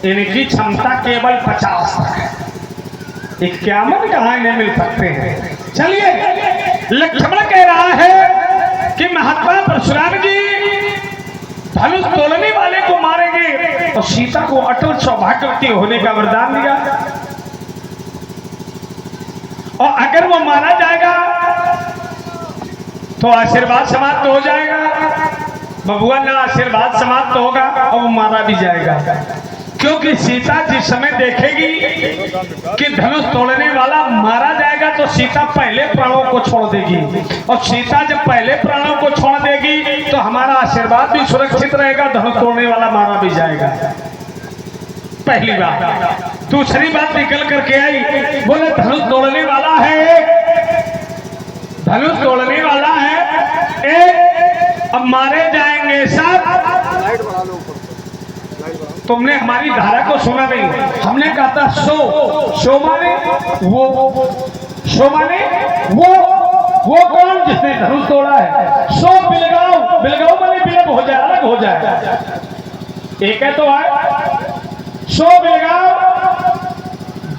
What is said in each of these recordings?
इनकी क्षमता केवल 50 है। इक्यावन कहाँ इन्हें मिल सकते हैं। चलिए, लक्ष्मण कह रहा है कि महात्मा परशुराम जी धनुष तोड़ने वाले को मारेंगे और सीता को अटल सौभाग्यवती होने का वरदान दिया, और अगर वो मारा जाएगा तो आशीर्वाद समाप्त हो जाएगा। बबुआ ना आशीर्वाद समाप्त होगा और वो मारा भी जाएगा, क्योंकि सीता जिस समय देखेगी कि धनुष तोड़ने वाला मारा जाएगा तो सीता पहले प्राणों को छोड़ देगी, और सीता जब पहले प्राणों को छोड़ देगी तो हमारा आशीर्वाद भी सुरक्षित रहेगा, धनुष तोड़ने वाला मारा भी जाएगा। पहली बात। दूसरी बात निकल करके आई, बोले धनुष तोड़ने वाला है, धनुष तोड़ने वाला है एक, अब मारे जाएंगे सब। तुमने हमारी धारा को सुना नहीं। हमने कहा था सो माने वो, सो माने वो कौन जिसने धनुष तोड़ा है। सो बिलगाओ, बिलगाओ माने बिलग हो जाए, अलग हो जाए। एक है तो है सो बिलगाओ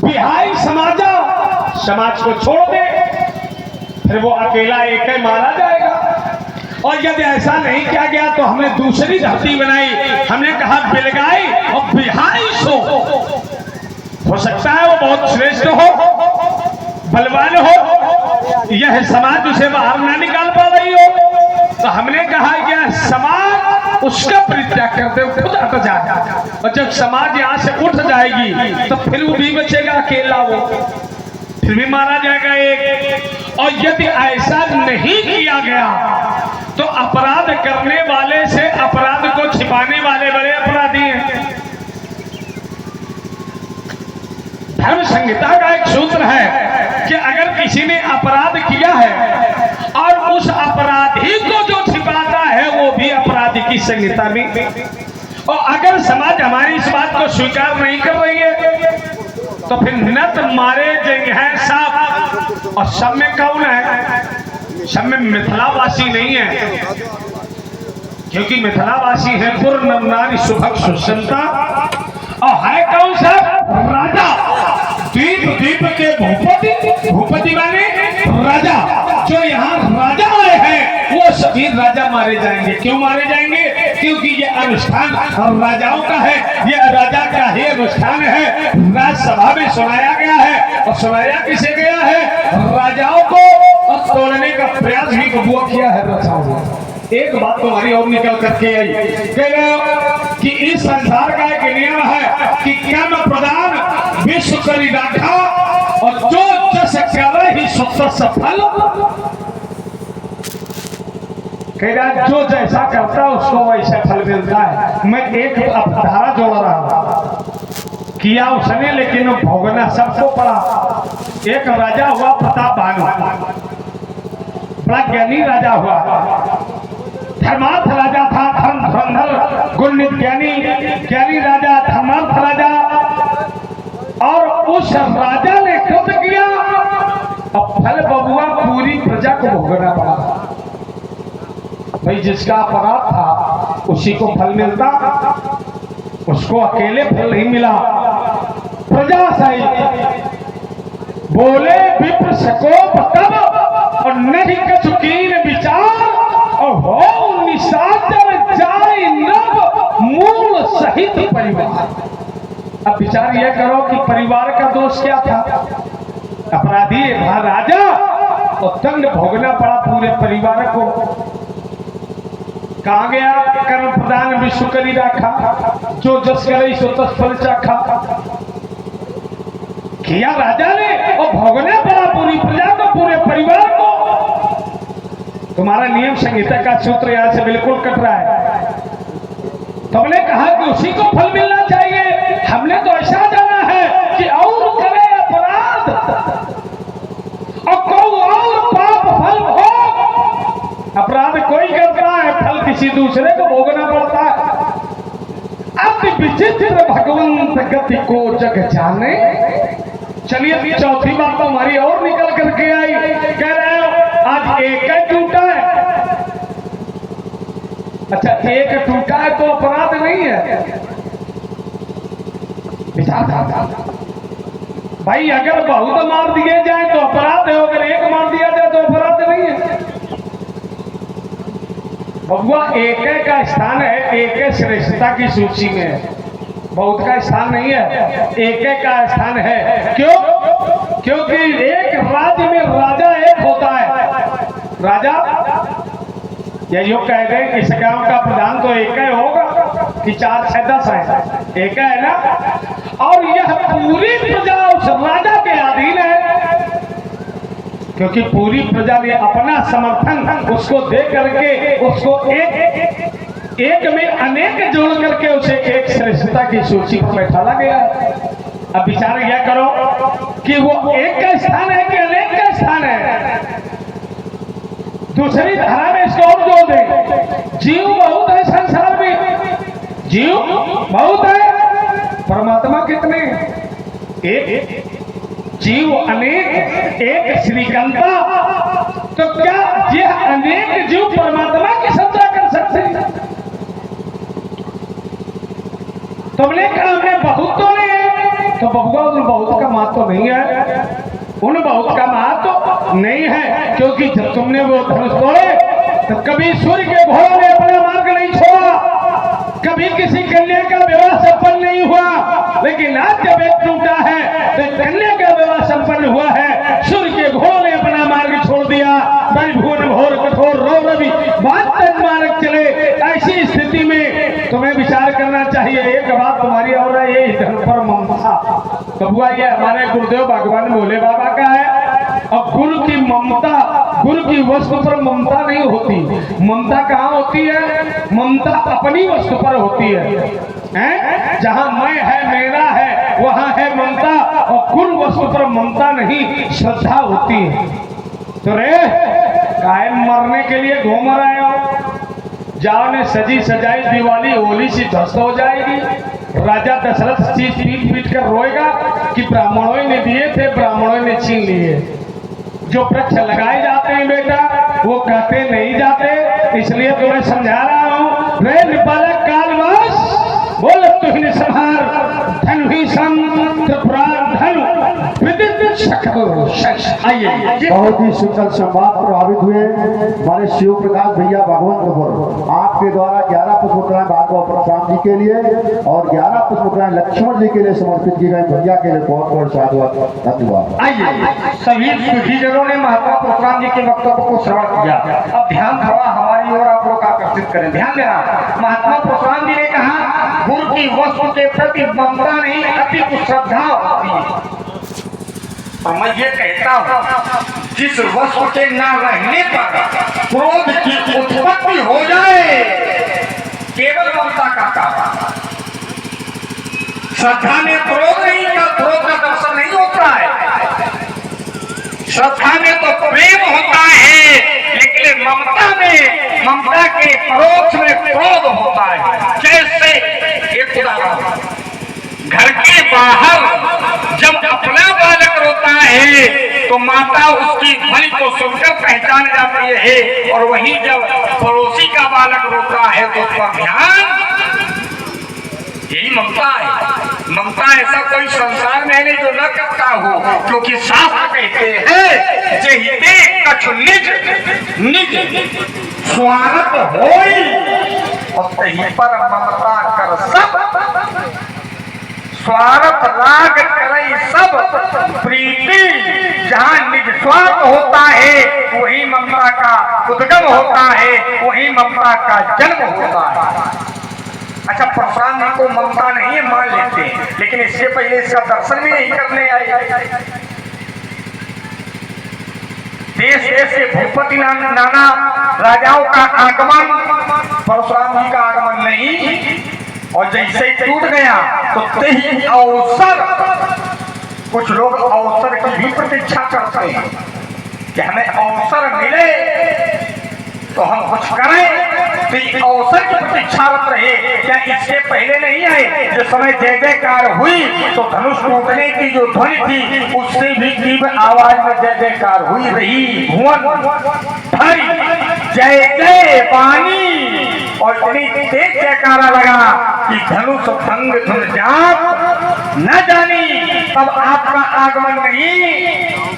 बिहाई समाजा, समाज को छोड़ दे, फिर वो अकेला एक है मारा जाएगा। और यदि ऐसा नहीं किया गया तो हमने दूसरी धरती बनाई, हमने कहा बिलगाई और बिहाई सो। हो सकता है वो बहुत श्रेष्ठ हो, बलवान हो, यह समाज उसे बाहर ना निकाल पा रही हो, तो हमने कहा यह समाज उसका परित्याग कर दे, खुद हट जाएगा। और जब समाज यहाँ से उठ जाएगी तो फिर वो भी बचेगा अकेला, वो फिर भी मारा जाएगा एक। और यदि ऐसा नहीं किया गया तो अपराध करने वाले से अपराध को छिपाने वाले बड़े अपराधी हैं। धर्म संहिता का एक सूत्र है कि अगर किसी ने अपराध किया है और उस अपराधी को जो छिपाता है वो भी अपराधी की संहिता में। और अगर समाज हमारी इस बात को स्वीकार नहीं कर रही है तो फिर नत मारे जाएंगे हैं सब। और सब में कौन है? सब में मिथिलावासी नहीं है, क्योंकि मिथिलावासी है पूर्ण नारी सुभग सुसंता। और है कौन सा? राजा, द्वीप द्वीप के भूपति, भूपति वाले राजा। जो यहाँ राजा आए हैं वो सभी राजा मारे जाएंगे। क्यों मारे जाएंगे? क्योंकि ये अनुष्ठान राजाओं का है, ये राजा का ही अनुष्ठान है। राज्यसभा में सुनाया गया है, और सुनाया किसे गया है? राजाओं को। और तोड़ने का प्रयास भी बबुआ किया है रचाओं। एक बात तुम्हारी और निकल करके आई कि इस संसार का एक नियम है कि कर्म प्रदान विश्व करी राखा, और जो जस करे ही सुख सफल। कह रहा जो जैसा करता है उसको वैसा फल मिलता है। मैं एक धारा जोड़ रहा हूं, किया उसने लेकिन भोगना सबको पड़ा। एक राजा हुआ प्रताप भानु, बड़ा ज्ञानी राजा हुआ, धर्मार्थ राजा था, धर्म धुरंधर गुणनित ज्ञानी राजा, धर्मार्थ राजा। और उस राजा ने कृत किया, अब फल बबुआ पूरी प्रजा को भोगना पड़ा। भाई जिसका अपराध था उसी को फल मिलता, उसको अकेले फल नहीं मिला। प्रजा सही बोले विप्र सकोप तब, और नहीं कचुकीन विचार, और हो निशाचर जाय नभ मूल सहित परिवार। अब विचार यह करो कि परिवार का दोष क्या था? अपराधी था राजा, और दंड भोगना पड़ा पूरे परिवार को। कहा गया कर्म प्रदान विश्व करी राखा, जो जस करे सो तस फल चाखा। किया राजा ने और भोगना पड़ा पूरी प्रजा को, पूरे परिवार को। तुम्हारा नियम संहिता का सूत्र यहां से बिल्कुल कट रहा है। तुमने कहा कि उसी को फल मिलना चाहिए, हमने तो ऐसा जाना है कि और करे अपराध और को और पाप फल हो। अपराध कोई करता है, फल किसी दूसरे को भोगना पड़ता है। अति विचित्र भगवंत गति को जग जाने। चलिए चौथी बात तो हमारी और निकल करके आई। कह रहे हो आज एक टूटा है, अच्छा, एक टूटा है तो अपराध नहीं है? विचार था भाई, अगर बहुत मार दिए जाए तो अपराध है, अगर एक मार दिया जाए तो अपराध नहीं है। बबुआ, एक का स्थान है, एक श्रेष्ठता की सूची में, बहुत का स्थान नहीं है, एक का स्थान है। क्यों? क्योंकि एक राज्य में राजा एक होता है। राजा या यूं कह दें कि इस गांव का प्रधान तो एक ही होगा कि 4, 6, 10 है, एक है ना। और यह पूरी प्रजा उस राजा के अधीन है, क्योंकि पूरी प्रजा ने अपना समर्थन उसको दे करके उसको एक में अनेक जोड़ करके उसे एक श्रेष्ठता की सूची पर बैठाला गया। अब विचार यह करो कि वो एक का स्थान है कि अनेक का स्थान है। दूसरी धारा में इसको और जोड़ दे, जीव बहुत है संसार में, जीव बहुत है, परमात्मा कितने? एक। जीव अनेक, एक श्रीकंता। तो क्या यह अनेक जीव परमात्मा की सत्ता कर सकते हैं? तुमने कहा हमें बहुत तो नहीं है, तो बबुआ उन बहुत का मात तो नहीं है, उन बहुत का मात तो नहीं है। क्योंकि जब तुमने वो धनुष तोड़े तो कभी सूर्य के घोड़ों ने अपना मार्ग नहीं छोड़ा, कभी किसी कन्या का विवाह संपन्न नहीं हुआ। लेकिन आज जब एक टूटा है तो कन्या का विवाह संपन्न हुआ है, सूर्य के घोड़ों ने अपना मार्ग छोड़ दिया। भुवन घोर कठोर रो रवि बात तक मार्ग चले। ऐसी स्थिति में तुम्हें विचार करना चाहिए। एक बात तुम्हारी और है, ये धन पर ममता। बबुआ, ये हमारे गुरुदेव भगवान भोले बाबा का है। अब गुरु की ममता, गुरु की वस्तु पर ममता नहीं होती। ममता कहाँ होती है? ममता अपनी वस्तु पर होती है। जहाँ मैं है, मेरा है, वहाँ है ममता। और गुरु वस्तु पर ममता नहीं, श्रद्धा होती है। तो रे कायम मरने के लिए घूम रहे हो, जाओ ने सजी सजाई दिवाली होली सी ध्वस्त हो जाएगी। राजा दशरथ चीज पीट पीट कर रोएगा कि ब्राह्मणों ने दिए थे, ब्राह्मणों ने छीन लिए। जो वृक्ष लगाए जाते हैं बेटा, वो कहते नहीं जाते। इसलिए तुम्हें समझा रहा हूँ, रे बालक कालवास बोल तुहिन संहार धन ही सम त्रिपुरार धनु विदित आइए। बहुत ही सुंदर संवाद प्रभावित हुए हमारे शिव प्रकाश भैया भगवंतपुर। आपके द्वारा 11 पुष्पमुद्राएं भार्गव परशुराम जी के लिए और 11 पुष्पमुद्राएं लक्ष्मण जी के लिए समर्पित की गई। भैया के लिए बहुत बहुत साधुवाद, धन्यवाद। आइए, सभी सुधीजनों ने महात्मा परशुराम जी के वक्तव्य को श्रवण किया। अब ध्यान थोड़ा हमारी ओर आप लोग आकर्षित करें। ध्यान देना, महात्मा परशुराम जी ने कहा गुरु की वस्तु के प्रति ममता नहीं, अति श्रद्धा होती है। और मैं ये कहता हूँ, जिस वस्तु के न रहने पर क्रोध की उत्पत्ति हो जाए, केवल ममता का कारण। श्रद्धा में क्रोध नहीं का, क्रोध का दर्शन नहीं होता है। श्रद्धा में तो प्रेम होता है, लेकिन ममता में, ममता के परोक्ष में क्रोध होता है। जैसे एक उदाहरण, घर के बाहर जब अपना बालक रोता है तो माता उसकी ध्वनि को सुनकर पहचान जाती है, और वहीं जब पड़ोसी का बालक रोता है तो उसका ध्यान, यही ममता है। ममता ऐसा कोई संसार में नहीं जो न करता हो, क्योंकि शास्त्र कहते हैं जहिते कछु निज निज स्वार्थ होई और तही पर ममता कर सब। स्वार्थ राग करे सब प्रीति, जहाँ निज स्वार्थ होता है वही ममता का उद्गम होता है, वही ममता का जन्म होता है। अच्छा, परशुराम जी को ममता नहीं है मान लेते हैं, लेकिन इससे पहले इसका दर्शन भी नहीं करने आए। देश देश से भूपति नाना राजाओं का आगमन, परशुराम जी का आगमन नहीं। और जैसे ही टूट गया तो तही अवसर, कुछ लोग अवसर की भी प्रतीक्षा करते हैं कि हमें अवसर मिले तो हम कुछ करें। तो अवसर की प्रतीक्षारत रहे। क्या इससे पहले नहीं आए? जो समय जय जयकार हुई तो धनुष टूटने की जो ध्वनि थी उससे भी तीव्र आवाज में जय जयकार हुई रही। भुवन भरी जय जय वाणी और इतनी तेज जयकारा लगा कि धनुष भंग धुन जाप न जानी, तब आपका आगमन नहीं।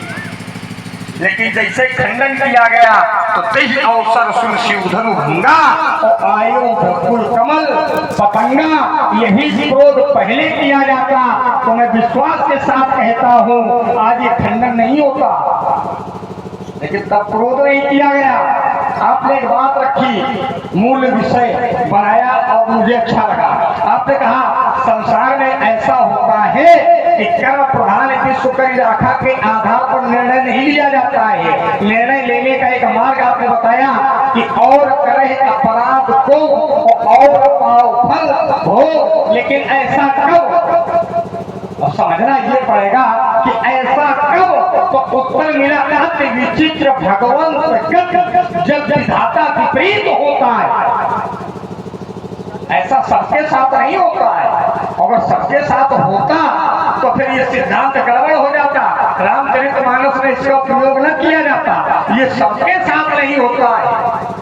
लेकिन जैसे खंडन किया गया तो तेज अवसर सुन शिव धनु भंगा और आयो भकुल कमल पतंगा। यही क्रोध पहले किया जाता तो मैं विश्वास के साथ कहता हूँ आज ये खंडन नहीं होता, लेकिन तब क्रोध नहीं किया गया। आपने एक बात रखी, मूल विषय बनाया और मुझे अच्छा लगा। आपने कहा संसार में ऐसा होता है कि कर्म प्रधान विश्व करी राखा के आधार पर निर्णय नहीं लिया जाता है। निर्णय लेने का एक मार्ग आपने बताया कि और करे अपराध को और पाओ फल हो, लेकिन ऐसा कब, और समझना ये पड़ेगा कि ऐसा कब। तो उत्तर मिला अति विचित्र भगवंत जब विधाता विपरीत होता है। ऐसा सबके साथ नहीं होता है, अगर सबके साथ होता तो फिर ये सिद्धांत गड़बड़ हो जाता, रामचरितमानस में इसका प्रयोग न किया जाता। ये सबके साथ नहीं होता है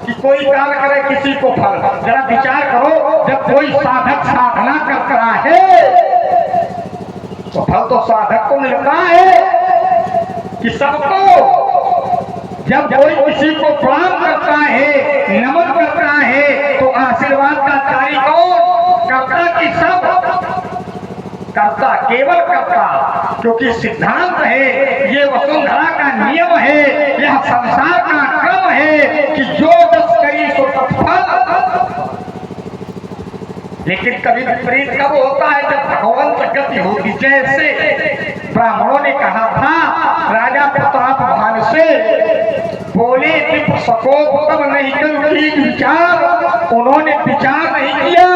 कि कोई काल करे किसी को फल। जरा विचार करो, जब कोई साधक साधना कर रहा है तो फल तो साधक को मिलता है कि सबको। जब कोई किसी को प्रणाम करता है, नमन करता है, तो आशीर्वाद का कार्य कौन करता कि सब करता, केवल करता। क्योंकि सिद्धांत है, ये वसुंधरा का नियम है, यह संसार का क्रम है कि जो दस करी सो तत्फल। लेकिन कभी विपरीत कब होता है, जब भगवंत गति होगी। जैसे ब्राह्मणों ने कहा था राजा प्रताप भान से, बोले सकोप तब नहीं की विचार, उन्होंने विचार नहीं किया,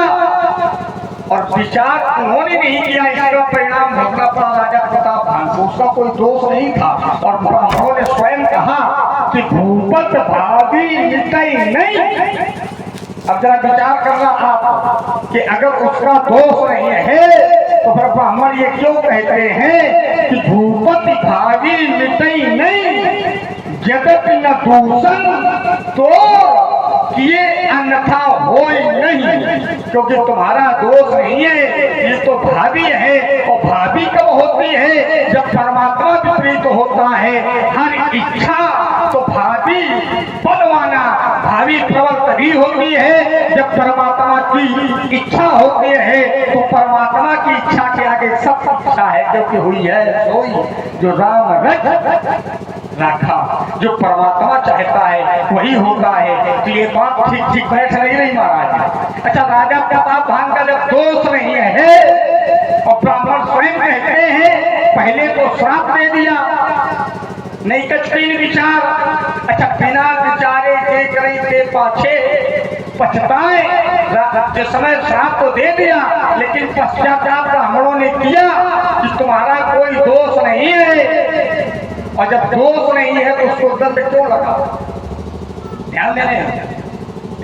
और विचार उन्होंने नहीं किया, इसका परिणाम भोगना पड़ा राजा प्रताप भान को। उसका कोई दोष नहीं था। और ब्राह्मणों ने स्वयं कहा कि भूपत भावी मिटाई नहीं। अब जरा विचार करना आप कि अगर उसका दोष नहीं है तो फिर ब्राह्मण ये क्यों कहते हैं कि भूपति भावी मिटई नहीं, जगत न दूषण तो किए अन्यथा हो नहीं। क्योंकि तुम्हारा दोष नहीं है, ये तो भावी है। और भावी कब होती है, जब परमात्मा विपरीत होता है। हर इच्छा तो भावी बनवाना, भावी प्रबल तभी होती है जब परमात्मा की इच्छा होती है। तो परमात्मा की इच्छा के आगे सब इच्छा है, क्योंकि हुई है सोई जो राम रच रखा। जो परमात्मा चाहता है वही होता है। तो ये बात ठीक ठीक बैठ नहीं रही महाराज। अच्छा, राजा प्रताप भान का जब दोष नहीं है और ब्राह्मण स्वयं कहते हैं, पहले तो श्राप दे दिया, नहीं कचतीन विचार। अच्छा, बिना विचारे के करे के पाछे पछताए। जिस समय श्राप तो दे दिया, लेकिन पश्चाताप ब्राह्मणों ने किया कि तुम्हारा कोई दोष नहीं है। और जब दोष नहीं है तो उसको दंड क्यों लगा? ध्यान देने,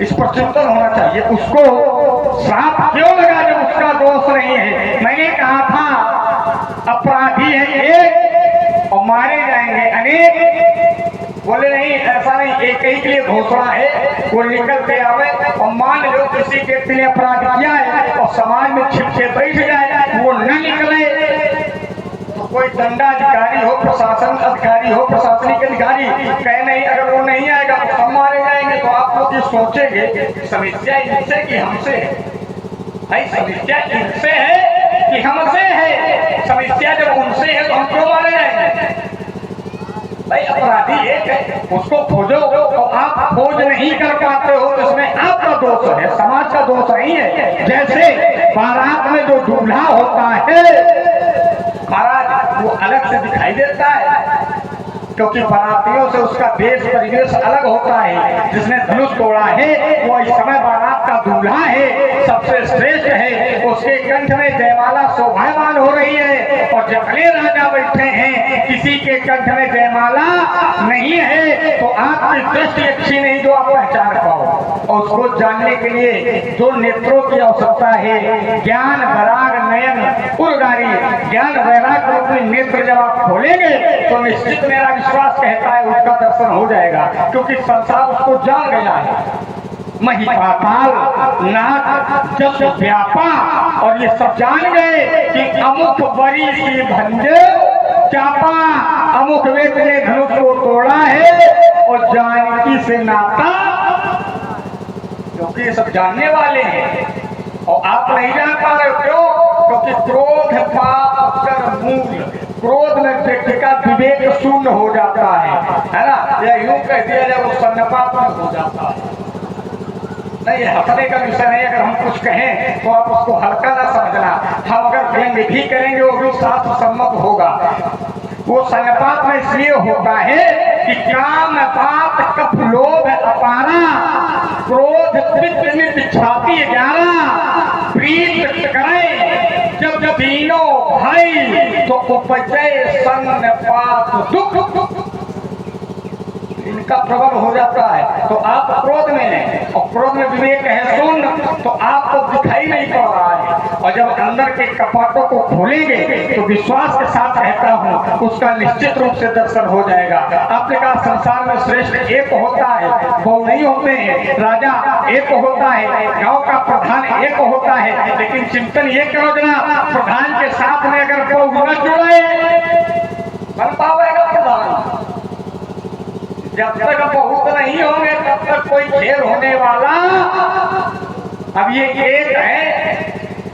इस पर चिंतन होना चाहिए। उसको श्राप क्यों लगा जब उसका दोष नहीं है? मैंने कहा था अपराधी है एक और मारे जाएंगे अनेक। बोले नहीं, ऐसा नहीं, एक ही के लिए घोषणा है। वो निकल के आवे और मान लो किसी व्यक्ति ने अपराध किया है और समाज में छिप के बैठ जाए, वो न निकले, कोई दंडाधिकारी हो, प्रशासन अधिकारी हो, प्रशासनिक अधिकारी कहे नहीं, अगर वो नहीं आएगा तो सब मारे जाएंगे। तो आप लोग ये सोचेंगे समस्या इनसे कि हमसे है? भाई समस्या इनसे है कि हमसे है? समस्या जब उनसे है तो हम क्यों मारे जाएंगे? भाई अपराधी एक है, उसको खोजो। और आप खोज नहीं कर पाते हो तो इसमें आपका दोष है, समाज का दोष नहीं है। जैसे बारात में जो दूल्हा होता है महाराज, वो अलग से दिखाई देता है, क्योंकि बारातियों से उसका देश परिवेश अलग होता है। जिसने धनुष तोड़ा है वो इस समय बारात का दूल्हा है, सबसे श्रेष्ठ है। उसके कंठ में जयमाला शोभायमान हो रही है, और जितने राजा बैठे हैं किसी के कंठ में जयमाला नहीं है। तो आपकी दृष्टि अच्छी नहीं जो आप पहचान पाओ। और उसको जानने के लिए दो नेत्रों की आवश्यकता है, ज्ञान वैराग नयन उर्गारी। ज्ञान वैराग रूपी नेत्र जब आप खोलेंगे तो निश्चित मेरा विश्वास कहता है उसका दर्शन हो जाएगा, क्योंकि संसार उसको जान गया है। मही पाताल नाथ जस व्यापा, और ये सब जान गए कि अमुक बरी की भंजे चापा, अमुक व्यक्ति ने धनुष को तोड़ा है और जानकी से नाता, क्योंकि ये सब जानने वाले हैं और आप नहीं जान पा रहे हो। क्यों? क्योंकि क्रोध पाप कर मूल, क्रोध में व्यक्ति का विवेक शून्य हो जाता है ना, या यूं कह दिया जाए वो सन्नपात में हो जाता है। नहीं, हंसने का विषय नहीं, अगर हम कुछ कहें तो आप उसको हल्का ना समझना। हम अगर व्यंग भी करेंगे वो भी शास्त्र सम्मत होगा। वो सन्नपात में इसलिए होता है कि काम पाप कप लोभ अपारा, क्रोध छाती ग्यारह, प्रीत करें जब तीनों भाई तो उपजय सन्नपात दुख, इनका प्रबल हो जाता है। तो आप क्रोध में हैं और क्रोध में विवेक है शून्य, तो आपको दिखाई नहीं पड़ रहा है। और जब अंदर के कपाटों को खोलेंगे तो विश्वास के साथ कहता हूँ उसका निश्चित रूप से दर्शन हो जाएगा। आपने कहा संसार में श्रेष्ठ एक होता है, बहु नहीं होते हैं। राजा एक होता है, गांव का प्रधान एक होता है, लेकिन चिंतन ये करो जना, प्रधान के साथ में अगर बहु न जुड़े बन पाएगा प्रधान। जब तक बहुत नहीं होंगे तब तक कोई खेल होने वाला। अब ये एक है,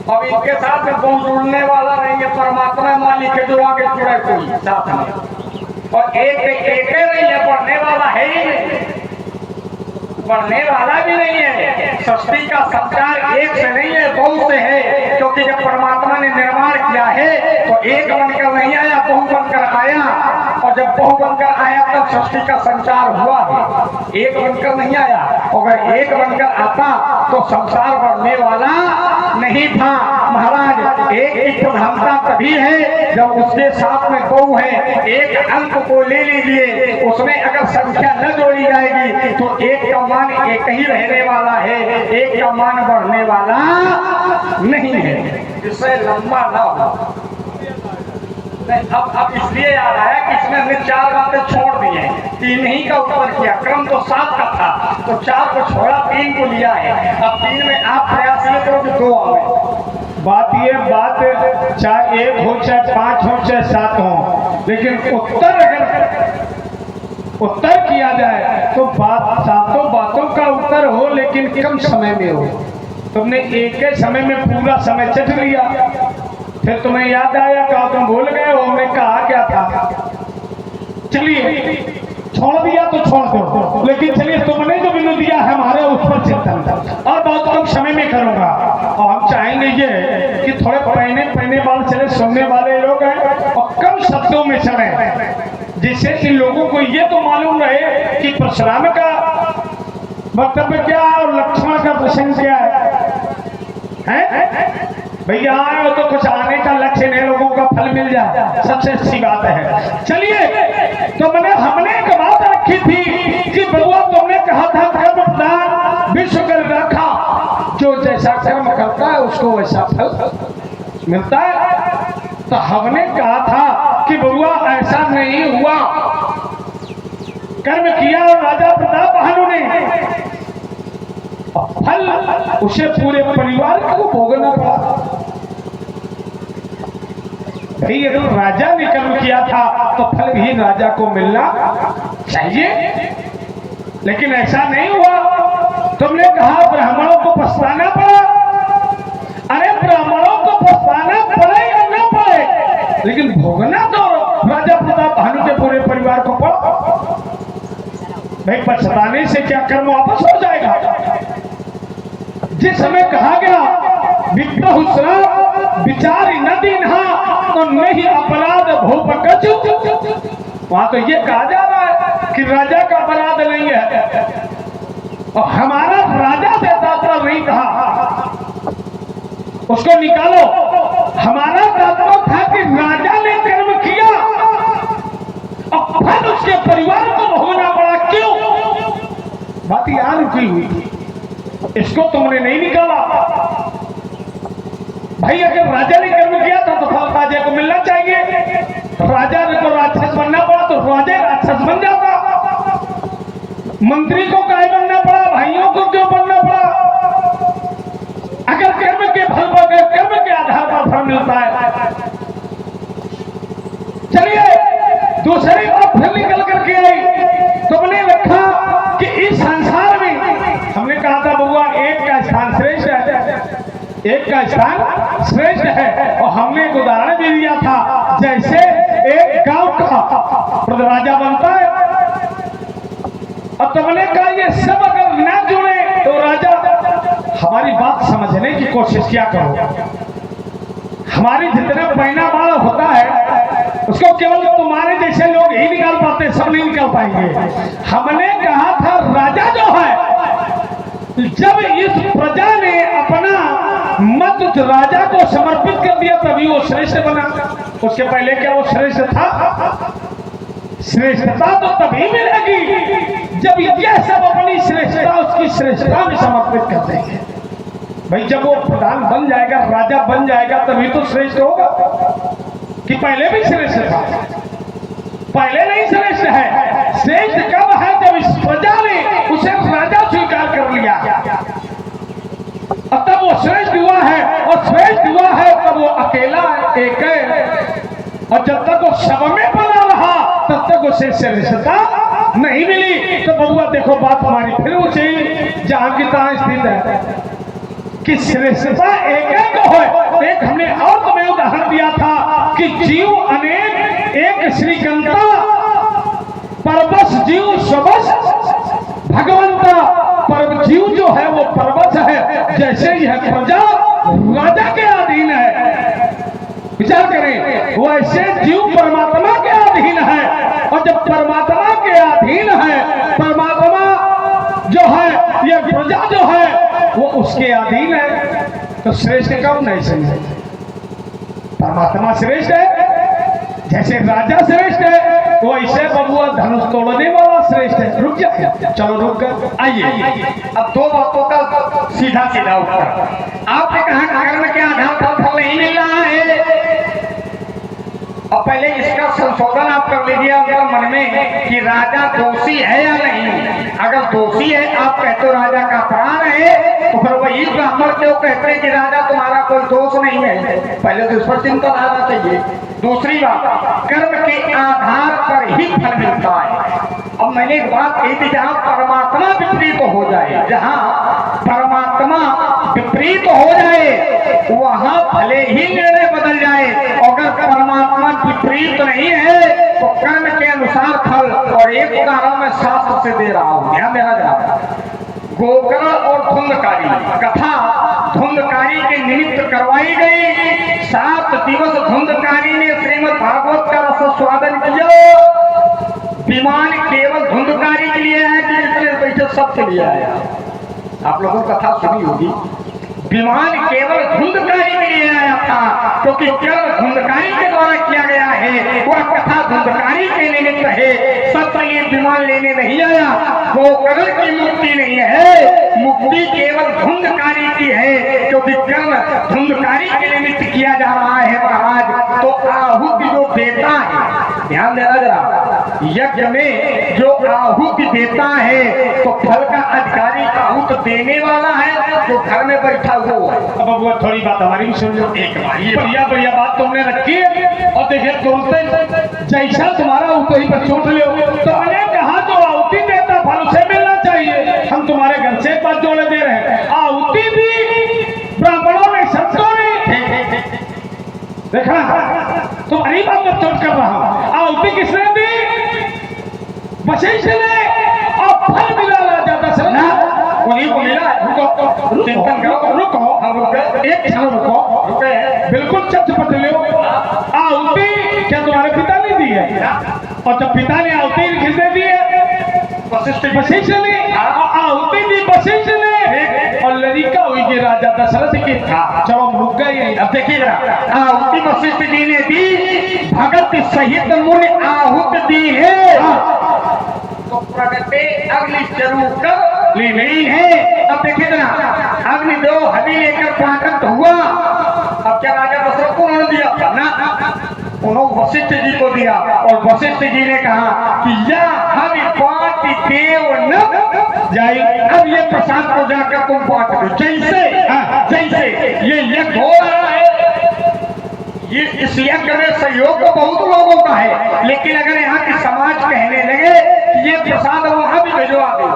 अब इनके साथ में बहुत जुड़ने वाला नहीं है। परमात्मा मालिक है जो आगे जुड़े कोई साथ में, और एक नहीं है, बढ़ने वाला है ही नहीं, बढ़ने वाला भी नहीं है। सृष्टि का संचार एक से नहीं है, बहुत से है। क्योंकि जब परमात्मा ने निर्माण किया है तो एक बनकर नहीं आया, बहु बनकर आया, और जब बहु बनकर आया तब सृष्टि का संचार हुआ है। एक बनकर नहीं आया, अगर एक बनकर आता तो संसार बढ़ने वाला नहीं था। महाराज एक की प्रधानता तभी है जब उसके साथ में बहु है। एक अंक को ले लीजिए, उसमें अगर संख्या न जोड़ी जाएगी तो एक का मान एक ही रहने वाला है, एक का मान बढ़ने वाला नहीं है। इससे लंबा ना हो। नहीं, अब इसलिए याद आया कि इसमें हमने 4 बातें छोड़ दी हैं, 3 ही का उत्तर किया। क्रम तो 7 का था, तो 4 को छोड़ा, 3 को लिया है। अब 3 में आप प्रयास ये करो कि 2 आवे। बात चाहे 1 हो, चाहे 5 हो, चाहे 7 हो, लेकिन उत्तर अगर उत्तर किया जाए तो बात 7 बातों का उत्तर हो, लेकिन कम समय में हो। तुमने एक ही समय में पूरा समय चट लिया, फिर तुम्हें याद आया, कहा तुम भूल गए हो हमने कहा क्या था। चलिए छोड़ दिया तो छोड़ दो, लेकिन चलिए तुमने जो बिंदु दिया है हमारे उस पर चिंतन और बहुत कम समय में करूंगा। और हम चाहेंगे ये कि थोड़े पहने वाले चले, सुनने वाले लोग हैं और कम शब्दों में चले, जिससे कि लोगों को ये तो मालूम रहे कि परशुराम का वक्तव्य क्या है और लक्ष्मण का प्रसंग क्या है। भैया आए हो तो कुछ आने का लक्ष्य नहीं, लोगों का फल मिल जाए, सबसे अच्छी बात है। चलिए, तो हमने एक बात रखी थी कि बउआ तुमने कहा था कर्म विश्व कर रखा, जो जैसा कर्म करता है उसको वैसा फल मिलता है। तो हमने कहा था कि बउआ ऐसा नहीं हुआ, कर्म किया और राजा प्रताप बहादुर ने फल उसे पूरे परिवार को भोगना पड़ा। भाई अगर राजा ने कर्म किया था तो फल भी राजा को मिलना चाहिए, लेकिन ऐसा नहीं हुआ। तुमने कहा ब्राह्मणों को पछताना पड़ा। अरे ब्राह्मणों को पछताना पड़े या न पड़े, लेकिन भोगना तो राजा प्रताप भानु के पूरे परिवार को पड़ा। भाई पछताने से क्या कर्म वापस हो जाएगा। जिस समय कहा गया विचार नदी नहा तो नहीं अपराध भूप कछु, वहां तो ये कहा जा रहा है कि राजा का अपराध नहीं है, और हमारा राजा से तात्पर्य नहीं कहा, उसको निकालो। हमारा तात्पर्य था कि राजा ने कर्म किया और फल उसके परिवार को भोगना पड़ा। क्यों? बात यहां रुकी हुई थी, इसको तुमने नहीं निकाला। भाई अगर राजा ने कर्म किया था तो फल राजा को मिलना चाहिए। राजा ने तो राक्षस बनना पड़ा तो राजा राक्षस बन जाता। मंत्री को काय बनना पड़ा, भाई धर्मों को क्यों बनना पड़ा? अगर कर्म के फल पर, कर्म के आधार पर फल मिलता है। चलिए दूसरी बात फिर निकल करके आई। तुमने रखा कि इस संसार में, हमने कहा था बउआ एक का स्थान श्रेष्ठ है, एक का स्थान श्रेष्ठ है। और हमने एक उदाहरण भी दिया था, जैसे एक गांव का राजा बनता है, और तुमने कहा ये सब अगर न जुड़े तो राजा। हमारी बात समझने की कोशिश क्या करो। हमारी जितने पैना बाल होता है उसको केवल तुम्हारे जैसे लोग ही निकाल पाते, सब नहीं निकाल पाएंगे। हमने कहा था राजा जो है, जब इस प्रजा ने अपना मत राजा को समर्पित कर दिया तभी वो श्रेष्ठ बना। उसके पहले क्या वो श्रेष्ठ था? श्रेष्ठता तो तभी मिलेगी जब ये सब अपनी श्रेष्ठता उसकी श्रेष्ठता में समर्पित कर देंगे। भाई जब वो प्रधान बन जाएगा, राजा बन जाएगा, तभी तो श्रेष्ठ होगा। कि पहले भी श्रेष्ठ था? पहले नहीं श्रेष्ठ है। श्रेष्ठ कब है? जब इस प्रजा ने उसे राजा स्वीकार कर लिया, और तब वो श्रेष्ठ हुआ है। और श्रेष्ठ हुआ है तब वो अकेला एक है, और जब तक वो सब में बना रहा तब तक उसे श्रेष्ठता नहीं मिली। तो बबुआ देखो बात हमारी फिर उसी जहां की तहां स्थित है कि श्रेष्ठता एक है। एक हमने और तुम्हें उदाहरण दिया था कि जीव अनेक, एक श्रीकंता परबस जीव सबस भगवंता। पर जीव जो है वो परबस है, जैसे यह प्रजा राजा के अधीन है। विचार करें, वैसे जीव परमात्मा के अधीन है, और जब परमात्मा के अधीन है, परमात्मा जो है, यह प्रजा जो है वो उसके अधीन है, तो श्रेष्ठ कब नहीं समझे? परमात्मा श्रेष्ठ है, जैसे राजा श्रेष्ठ है, वैसे बबुआ धनुष तोड़ने वाला श्रेष्ठ है। रुक जाए, चलो रुक कर आइए। अब दो बातों का सीधा सीधा उत्तर। आपने कहा कर्म के आधार पर फल नहीं मिल रहा है, और पहले इसका संशोधन आप कर लीजिए अपने मन में कि राजा दोषी है या नहीं। अगर दोषी है, आप कहते हो राजा का प्राण है, तो फिर वही ब्राह्मण क्यों कहते हैं कि राजा तुम्हारा कोई दोष नहीं है? पहले तो इस पर चिंतन आना चाहिए। दूसरी बात, कर्म के आधार पर ही फल मिलता है। अब मैंने एक बात कही थी, जहाँ परमात्मा विपरीत हो जाए, जहाँ परमात्मा विपरीत हो जाए वहां भले ही निर्णय बदल जाए। अगर परमात्मा विपरीत नहीं है तो कर्म के अनुसार फल। और एक उदाहरण मैं शास्त्र से दे रहा हूं, ध्यान देना चाहता। गोकर्ण और धुंधकारी कथा धुंधकारी के निमित्त करवाई गई। 7 दिवस धुंधकारी ने श्रीमद् भागवत का रसस्वादन किया। विमान केवल धुंधकारी के लिए आया कि जितने बैठे सबके लिए आया? आप लोगों को कथा सुनी होगी। विमान केवल धुंधकारी के लिए आया था, क्योंकि कर्म धुंधकारी के द्वारा किया गया है। वह कथा धुंधकारी के निमित्त है, सबके लिए विमान लेने नहीं आया। गोकर्ण की मुक्ति नहीं है, मुक्ति केवल धुंधकारी की है, क्योंकि कर्म धुंधकारी के निमित्त किया जा रहा है महाराज। तो आहुति जो देता है, ध्यान देना जरा, यज्ञ में जो आहुति देता है तो फल का अधिकारी आहुत देने वाला है, जो घर में बैठा हुआ है। अब वो थोड़ी बात हमारी भी सुन लो। एक बढ़िया बात तुमने रखी है, और देखिए तुरंत जैसा तुम्हारा ऊपरी पर चोट ले। तो मैंने कहा जो आहुति देता फल उसे मिलना चाहिए। हम तुम्हारे घर से एक बात जोड़े दे रहे हैं, आहुति भी ब्राह्मणों ने, संतों ने देखा। तुम्हारी बात में चोट कर रहा हूं। आहुति किसने दी? वशिष्ठ ने, और फल मिला राजा दशरथ। उन्हीं को मिला। रुको, चिंतन करो, रुको, एक क्षण रुको, बिल्कुल चट लो। आहुति क्या तुम्हारे पिता ने दी है? और जब पिता ने आहुति किसने दी है? वशिष्ठ ने। आहुति दी वशिष्ठ ने, और लड़का हुई कि राजा दशरथ की था। चलो रुक गए। अब देखिए जरा, आहुति वशिष्ठ जी ने दी, भगत सहित मुनि आहुत दी है, तो प्रगटे अग्नि जरूर कर ली नहीं है। अब देखिए जरा, अग्निदेव हवि लेकर प्राकट हुआ। अब क्या राजा दशरथ को उन्होंने दिया था ना, उन्होंने वशिष्ठ जी को दिया। और वशिष्ठ जी ने कहा कि यह हवि पाति देव न जाई अब ये प्रसाद को जाकर तुम बांट दो, जैसे ये यज्ञ हो रहा है, ये इस यज्ञ में सहयोग तो बहुत लोगों का है, लेकिन अगर यहाँ की समाज कहने लगे कि ये प्रसाद वहां भी भिजवा दो,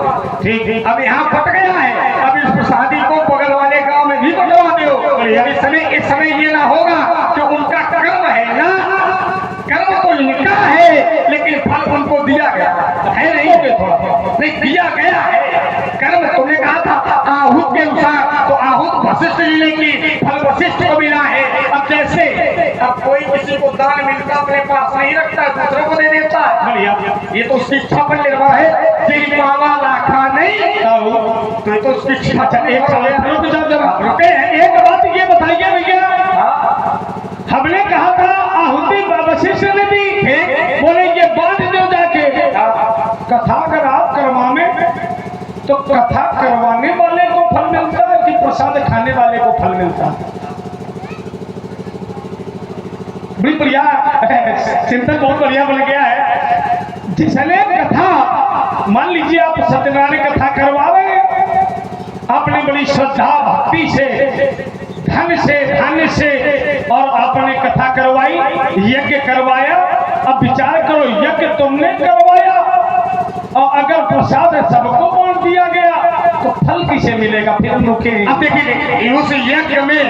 ठीक, अब यहाँ फट गया है, अब इस प्रसादी को बगल वाले गांव में भी भिजवा दो। इस समय ये ना होगा कि उनका कर्म है ना, कर्म तो इनका है लेकिन फल उनको दिया गया है, नहीं दिया गया है। कर्म तुमने कहा था आहूत के अनुसार, तो आहूत वशिष्ठ जी ने की, फल वशिष्ठ को मिला है। अब जैसे अब कोई किसी को दान मिलता अपने पास नहीं रखता, दूसरों को दे देता है, ये तो उसकी इच्छा पर निर्भर है। तेरी पावा लाखा नहीं तो ये तो उसकी इच्छा। एक बात ये बताइए भैया, हमने कहा था आहुति वशिष्ठ ने दी, बोले ये बांट दो जाके। कथा अगर आप करवाने तो कथा करवाने वाले को फल मिलता है कि प्रसाद खाने वाले को फल मिलता है? बड़ी बढ़िया चिंतन बहुत बढ़िया बन गया है। जिसने कथा, मान लीजिए आप सत्यनारायण कथा करवा रहे हैं, आपने बड़ी श्रद्धा भक्ति से, धन से, धान्य से, और आपने कथा करवाई, यज्ञ करवाया। अब विचार करो, यज्ञ तुमने करवाया और अगर प्रसाद सबको बांट दिया गया तो फल किसे मिलेगा? फिर रुके। अब देखिए उस यज्ञ में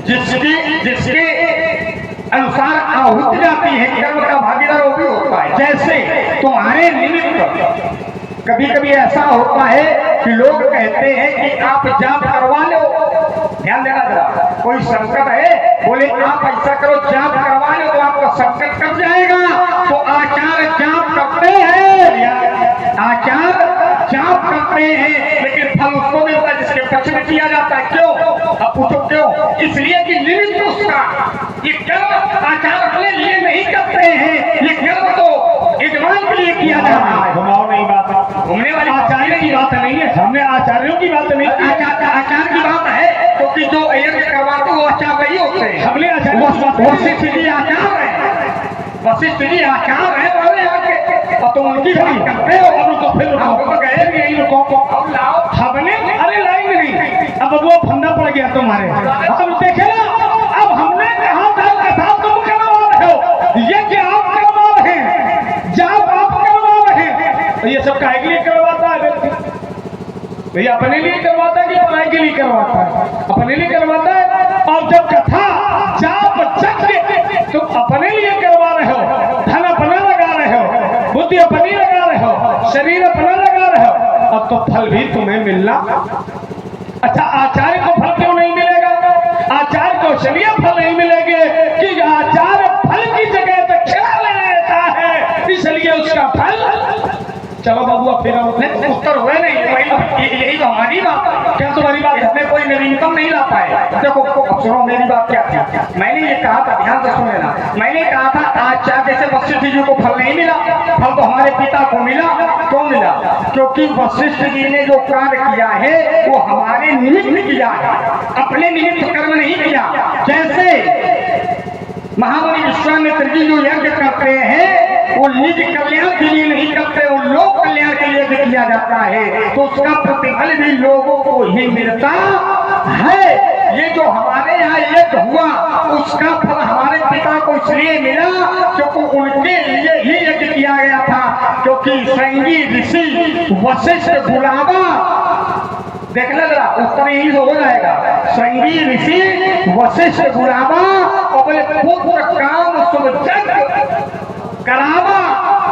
जिसके अनुसार आहुति जाती है, कर्म का भागीदार वो भी होता है। जैसे तुम्हारे निमित्त कभी कभी ऐसा होता है कि लोग कहते हैं कि आप जाप करवा लो, ध्यान देना जरा, कोई संकट है, बोले आप ऐसा करो जाप करवा लो तो आपका संकट कट जाएगा। तो आचार्य जाप करते हैं, आचार्य जाप करते हैं, लेकिन फल उसको मिलता है जिसके पक्ष में किया जाता है। क्यों? अब पूछो क्यों? इसलिए कि निमित्त उसका, ये कर्म आचार्य अपने लिए नहीं करते हैं, ये कर्म तो यजमान के लिए किया जाता है। घुमाओ नहीं बात, घूमने वाली आचार्य की बात नहीं है, हमने आचार्यों की बात नहीं, आचार्य की बात है, क्योंकि जो यज्ञ करवाते वो आचार्य ही होते हैं। हमने आचार्य वशिष्ठ जी आचार्य है, वशिष्ठ जी आचार्य है, बोले आके और तुम उनकी बात करते हो। अब रुको, फिर रुको, गए भी यही रुको, हमने, अरे लाइन नहीं, अब वो फंदा पड़ गया तुम्हारे। अब देखे ना, अब हमने कहा था कथा तुम करवा रहे हो, यज्ञ आप करवा रहे हैं, जाप आप करवा रहे हैं, तो ये सब काहे के लिए करवाता है व्यक्ति? भैया अपने लिए करवाता है कि पढ़ाई के लिए करवाता है? अपने लिए करवाता है। और जब कथा जाप यज्ञ तुम अपने लिए करवा रहे हो, धन अपना लगा रहे हो, बुद्धि अपनी लगा रहे हो, शरीर अपना लगा रहे हो, अब तो फल भी तुम्हें मिलना। अच्छा, आचार्य को फल क्यों नहीं मिलेगा? आचार्य को इसलिए फल नहीं मिलेंगे कि आचार्य फल की जगह दक्षिणा ले लेता है, इसलिए उसका फल। चलो बाबू अब फिर उत्तर हुए नहीं, यही तो हमारी बात है। क्या तुम्हारी बात? इसमें कोई नवीनतम नहीं ला पाए। देखो सुनो, मेरी बात क्या थी, मैंने ये कहा था, ध्यान से सुन लेना, मैंने कहा था आचार्य जैसे वशिष्ठ जी को फल नहीं मिला, फल तो हमारे पिता को मिला। क्यों मिला? क्योंकि वशिष्ठ जी ने जो कार्य किया है वो हमारे निमित्त किया है, अपने निमित्त कर्म नहीं किया। जैसे महामुनि विश्वामित्र जी जो यज्ञ करते हैं वो निज कल्याण के लिए नहीं करते, वो लोक कल्याण के लिए भी किया जाता है, तो उसका प्रतिफल भी लोगों को ही मिलता है। ये जो हमारे यहाँ यज्ञ हुआ उसका फल हमारे पिता को इसलिए मिला क्योंकि उनके लिए ही यज्ञ किया गया था, क्योंकि श्रृंगी ऋषि वशिष्ठ बुलावा, देखना जरा उत्तर यही हो जाएगा, श्रृंगी ऋषि वशिष्ठ बुलावा और बोले पुत्र काम शुभ जग करावा,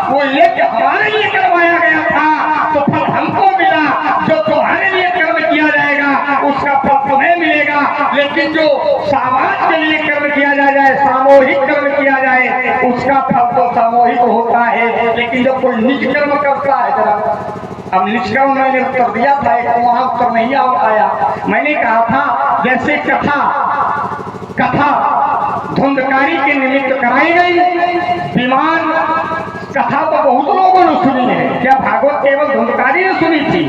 वो यज्ञ हमारे लिए करवाया गया था तो फल हमको मिला। जो तुम्हारे लिए कर्म किया जाएगा उसका फल तुम्हें मिलेगा, लेकिन जो समाज के लिए कर्म किया जाए, सामूहिक कर्म किया जाए, उसका फल तो सामूहिक होता है। लेकिन जब कोई निज कर्म करता है, जरा अब निष्कर्म मैंने उत्तर दिया था, एक वहां उत्तर नहीं आ पाया। मैंने कहा था जैसे कथा धुंधकारी के निमित्त कराई गई, विमान कथा तो बहुत लोगों ने सुनी है, क्या भागवत केवल धुंधकारी ने सुनी थी?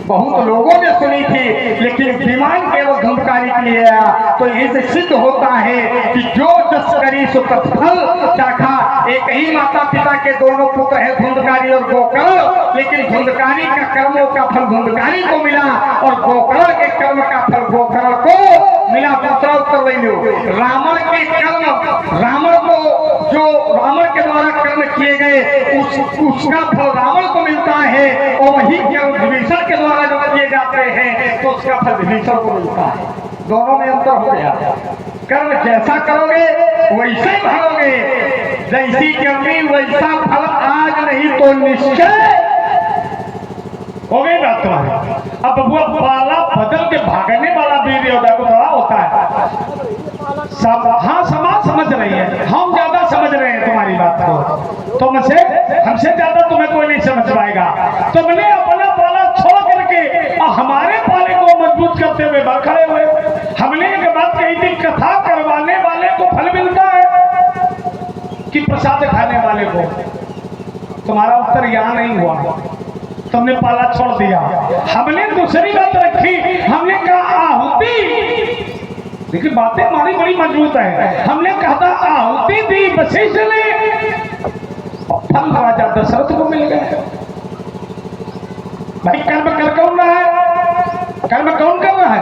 बहुत लोगों ने सुनी थी, लेकिन विमान केवल धुंधकारी के लिए आया। तो यही से सिद्ध होता है कि जो जस करी सो तत्फल चाखा, एक ही माता पिता के दोनों पुत्र हैं, धुंधकारी और गोकर्ण, लेकिन धुंधकारी का कर्मों का फल धुंधकारी को मिला और गोकर्ण के कर्म का फल गोकर्ण को मिला। दूसरा उत्तर ले लो, रावण के कर्म, रावण को जो रावण के द्वारा कर्म किए गए उसका फल रावण को मिलता है और वही कर्म विभीषण के द्वारा जो किए जाते हैं तो उसका फल विभीषण को मिलता है। दोनों में अंतर हो गया। कर्म जैसा करोगे वैसे ही भरोगे, जैसी करनी वैसा फल, आज नहीं तो निश्चय। हो गई बात तुम्हारी। अब बबुआ पाला बदल के भागने वाला वीर योद्धा को थोड़ा होता है। सब हाँ समाज समझ रही है, हम ज्यादा समझ रहे हैं तुम्हारी बात को। तुमसे हमसे ज्यादा तुम्हें कोई नहीं समझ पाएगा। तुमने अपना पाला छोड़ करके और हमारे पाले को मजबूत करते हुए खड़े हुए। हमने एक बात कही थी, कथा करवाने वाले को फल मिलता है कि प्रसाद खाने वाले को। तुम्हारा उत्तर यहाँ नहीं हुआ, तुमने पाला छोड़ दिया। हमने दूसरी बात रखी, हमने कहा आहुति। देखिए बातें हमारी बड़ी मजबूत है। हमने कहा था आहुति दी वशिष्ठ ने, फल राजा दशरथ को मिल गया। भाई कर्म कर कौन रहा है? कर्म कौन कर रहा है?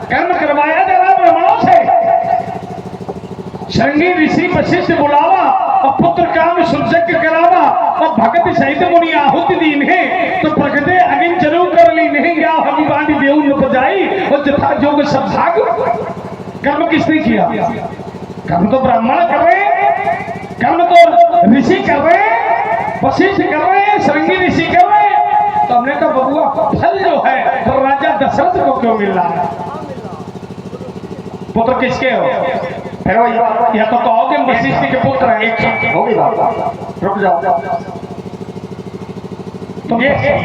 कर्म करवाया जा रहा ब्राह्मणों से। श्रृंगी ऋषि वशिष्ठ बुलावा और पुत्र काम सुरजग करावा और भगत सहित मुनि आहुति दीन है तो प्रगटे अगिन जरूर कर ली नहीं गया हमी बांधी देव न बजाई और जथा जोग सब भाग। कर्म किसने किया? कर्म तो ब्राह्मण कर रहे हैं, कर्म तो ऋषि कर रहे हैं, वशिष्ठ कर रहे हैं, श्रृंगी ऋषि कर रहे हैं। तो हमने कहा बबुआ फल जो है तो राजा दशरथ को क्यों मिल रहा है? पुत्र किसके हो? फिर या तो कहोगे वशिष्ठ के पुत्र है। एक होगी बात, रुक जाओ। तुम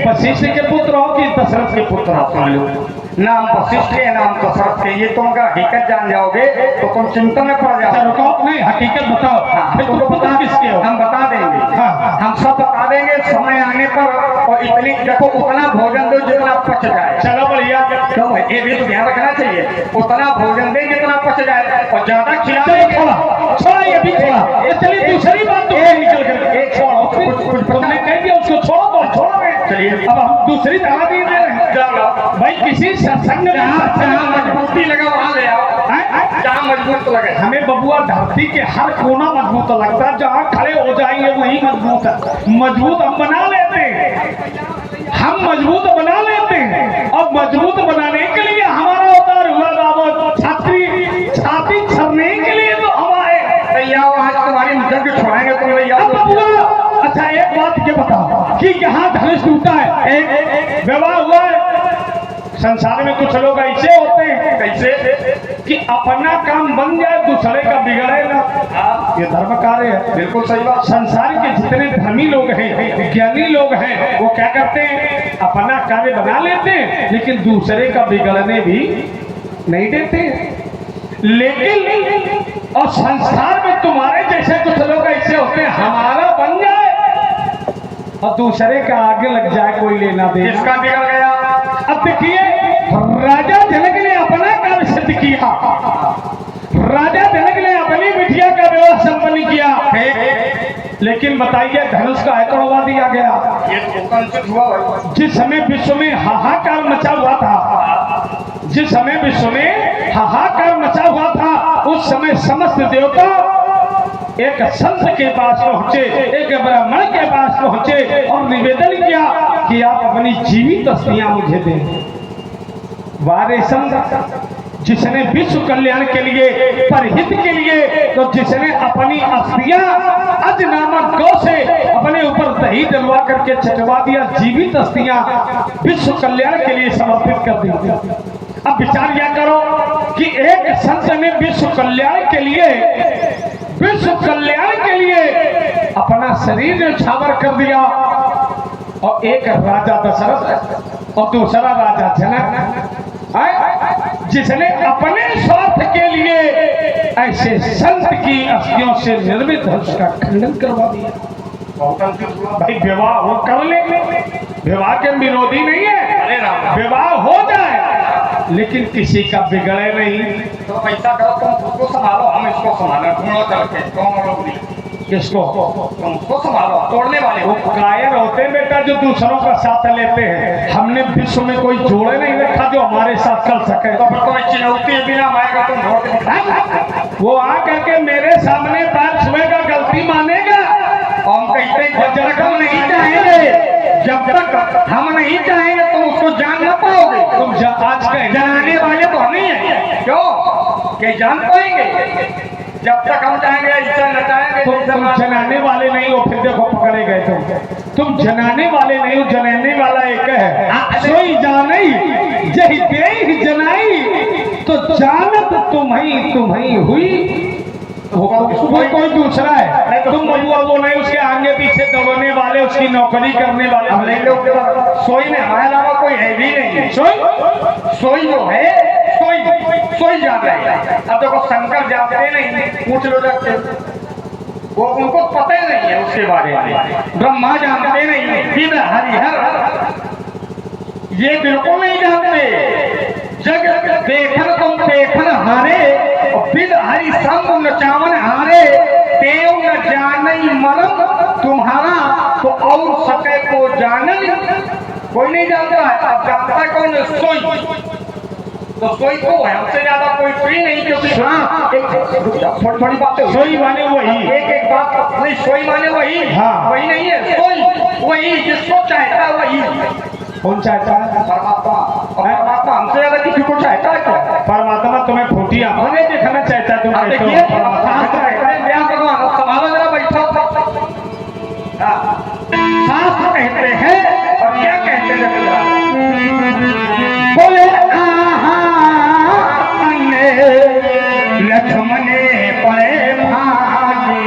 वशिष्ठ के पुत्र हो कि दशरथ के पुत्र हो? सुन लो, नाम वशिष्ठ है नाम दशरथ के, ये तुम अगर हकीकत जान जाओगे तो तुम चिंता में पड़ जाओगे। रुको, नहीं हकीकत बताओ। हाँ, तुम पुत्र किसके हो? हम बता देंगे। हाँ। हम सब बता देंगे समय आने पर। और इतनी देखो उतना भोजन दो जितना पच जाए। चलो बढ़िया। क्यों है? ये भी तो ध्यान रखना चाहिए। उतना भोजन दे जितना पच जाए और ज्यादा खिला देंगे। छोड़ा ये भी छोड़ा। ये चलिए दूसरी बात तो निकल कर एक छोड़ो। तुमने कह दिया उसको छोड़ो तो छोड़ो। चलिए अब हम दूसरी दावा दे रहे हैं। भाई किसी सत्संग में मजबूती लगा वहां ले आओ। जहाँ मजबूत लगे। हमें बबुआ धरती के हर कोना मजबूत लगता है, जहाँ खड़े हो जाएंगे वही मजबूत है। मजबूत हम बना लेते हैं, हम मजबूत बना लेते हैं। और मजबूत बनाने के लिए हमारा उतार हुआ बाबू छाती छरने के लिए तो हमारे तैयार। आज तुम्हारी जंग छोड़ाएंगे तुम तैयार। अच्छा एक बात ये बताओ कि यहाँ धनुष टूटा है, एक विवाह हुआ है। संसार में कुछ लोग ऐसे होते हैं कैसे कि अपना काम बन जाए दूसरे का बिगड़े ना। ये धर्म कार्य है। बिल्कुल सही बात। संसार के जितने धर्मी लोग हैं, ज्ञानी लोग हैं, वो क्या करते हैं? अपना कार्य बना लेते हैं लेकिन दूसरे का बिगड़ने भी नहीं देते। लेकिन और संसार में तुम्हारे जैसे कुछ लोग ऐसे होते हैं, हमारा बन जाए और दूसरे का आगे लग जाए, कोई लेना दे। किसका बिगड़ गया? अब देखिए राजा जनक ने अपना कार्य सिद्ध किया, राजा जनक ने अपनी बिटिया का विवाह संपन्न किया, लेकिन बताइए धनुष का तोड़वा दिया गया। ये तो कंसित हुआ भाई। जिस समय विश्व में हाहाकार मचा हुआ था, जिस समय विश्व में हाहाकार मचा हुआ था, उस समय समस्त देवता एक संत के पास पहुंचे, एक ब्राह्मण के पास पहुंचे और निवेदन किया कि आप अपनी जीवित अस्थियां मुझे दें। वारे संत जिसने विश्व कल्याण के लिए, परहित के लिए, तो जिसने अपनी अस्थियां अज नामक गौ से अपने ऊपर दही डलवा करके चटवा दिया, जीवित अस्थियां विश्व कल्याण के लिए समर्पित कर दी। अब विचार यह करो कि एक संत ने विश्व कल्याण के लिए अपना शरीर न्यौछावर कर दिया। और एक राजा दशरथ और दूसरा राजा जनक, जिसने अपने स्वार्थ के लिए ऐसे संत की अस्थियों से निर्मित धनुष का खंडन करवा दिया। भाई विवाह वो कर ले, विवाह के विरोधी नहीं है, विवाह हो जाए लेकिन किसी का बिगड़े नहीं। तो पैसा करो, तुम उसको संभालो, हम इसको संभालें। ढूंढो चल के कौन लोग नहीं। किसको? तुमको संभालो, तोड़ने वाले वो हो। कायर होते हैं बेटा जो दूसरों का साथ लेते हैं। हमने विश्व में कोई जोड़े नहीं रखा जो हमारे साथ चल सके। तो फिर कोई चुनौती बिना माएगा तुम धोड़ के दिखाएगा। वो आकर के मेरे सामने पैर छुएगा, गलती मानेगा। हम कहते हैं जब तक हम नहीं चाहेंगे, जब तक हम नहीं चाहेंगे तुम उसको जान ना पाओगे। तुम आज कह जनाने वाले तो हम ही हैं, क्यों कि जान पाएंगे। जब तक हम चाहेंगे ऐसा न चाहेंगे। तुम जनाने वाले नहीं हो, फिर देखो पकड़े गए तुम जनाने वाले नहीं हो, जनाने वाला एक है। सोई जाने जही दे जनाई, तो जानत तुम्हें हुई होगा। कोई दूसरा है, तुम बबुआ वो नहीं, उसके आगे पीछे दौड़ने वाले, उसकी नौकरी करने वाले। हम नहीं लोग सोई में हमारे अलावा कोई है भी नहीं है। सोई जो है सोई जान रहे हैं। अब देखो शंकर जानते नहीं, पूछ लो जाते, वो उनको पता ही नहीं है उसके बारे में। ब्रह्मा जानते नहीं, फिर हरिहर ये बिल्कुल नहीं जानते। जग देखन तुम देखन हारे, बिद हरि संग नचावन हारे, देव न जानई मरम तुम्हारा, तो और सके को जानन कोई नहीं जानता है। अब जानता कौन है? सोई। तो सोई को है, हमसे ज्यादा कोई फ्री नहीं, क्योंकि हाँ थोड़ी थोड़ी बातें। सोई माने वही, एक बात नहीं, सोई माने वही। हाँ। वही नहीं है, सोई वही जिसको चाहता है वही। कौन चाहता है? परमात्मा। परमात्मा हमसे ज्यादा किसी को चाहता है क्या? परमात्मा तुम्हें खोटी आंखें दिखाना चाहता है। तुम अब कहते देखिए हो शास्त्र कहते हैं, व्यास भगवान संभालो जरा, बैठो। शास्त्र कहते हैं, और क्या कहते हैं? बोले लक्ष्मणे पड़े भागी,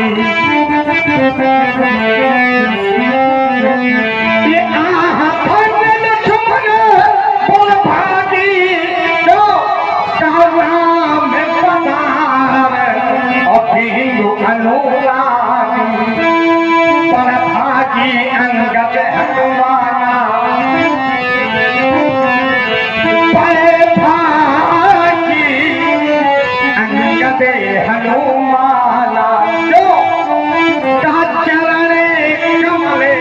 ये लक्ष्मण बोल भागी, जो राम पधार अभिंदु अनुरागी, पर भागी अंगद हनुमाना, पर भागी अंगद हनुमाना, जो कहा चरणे कमले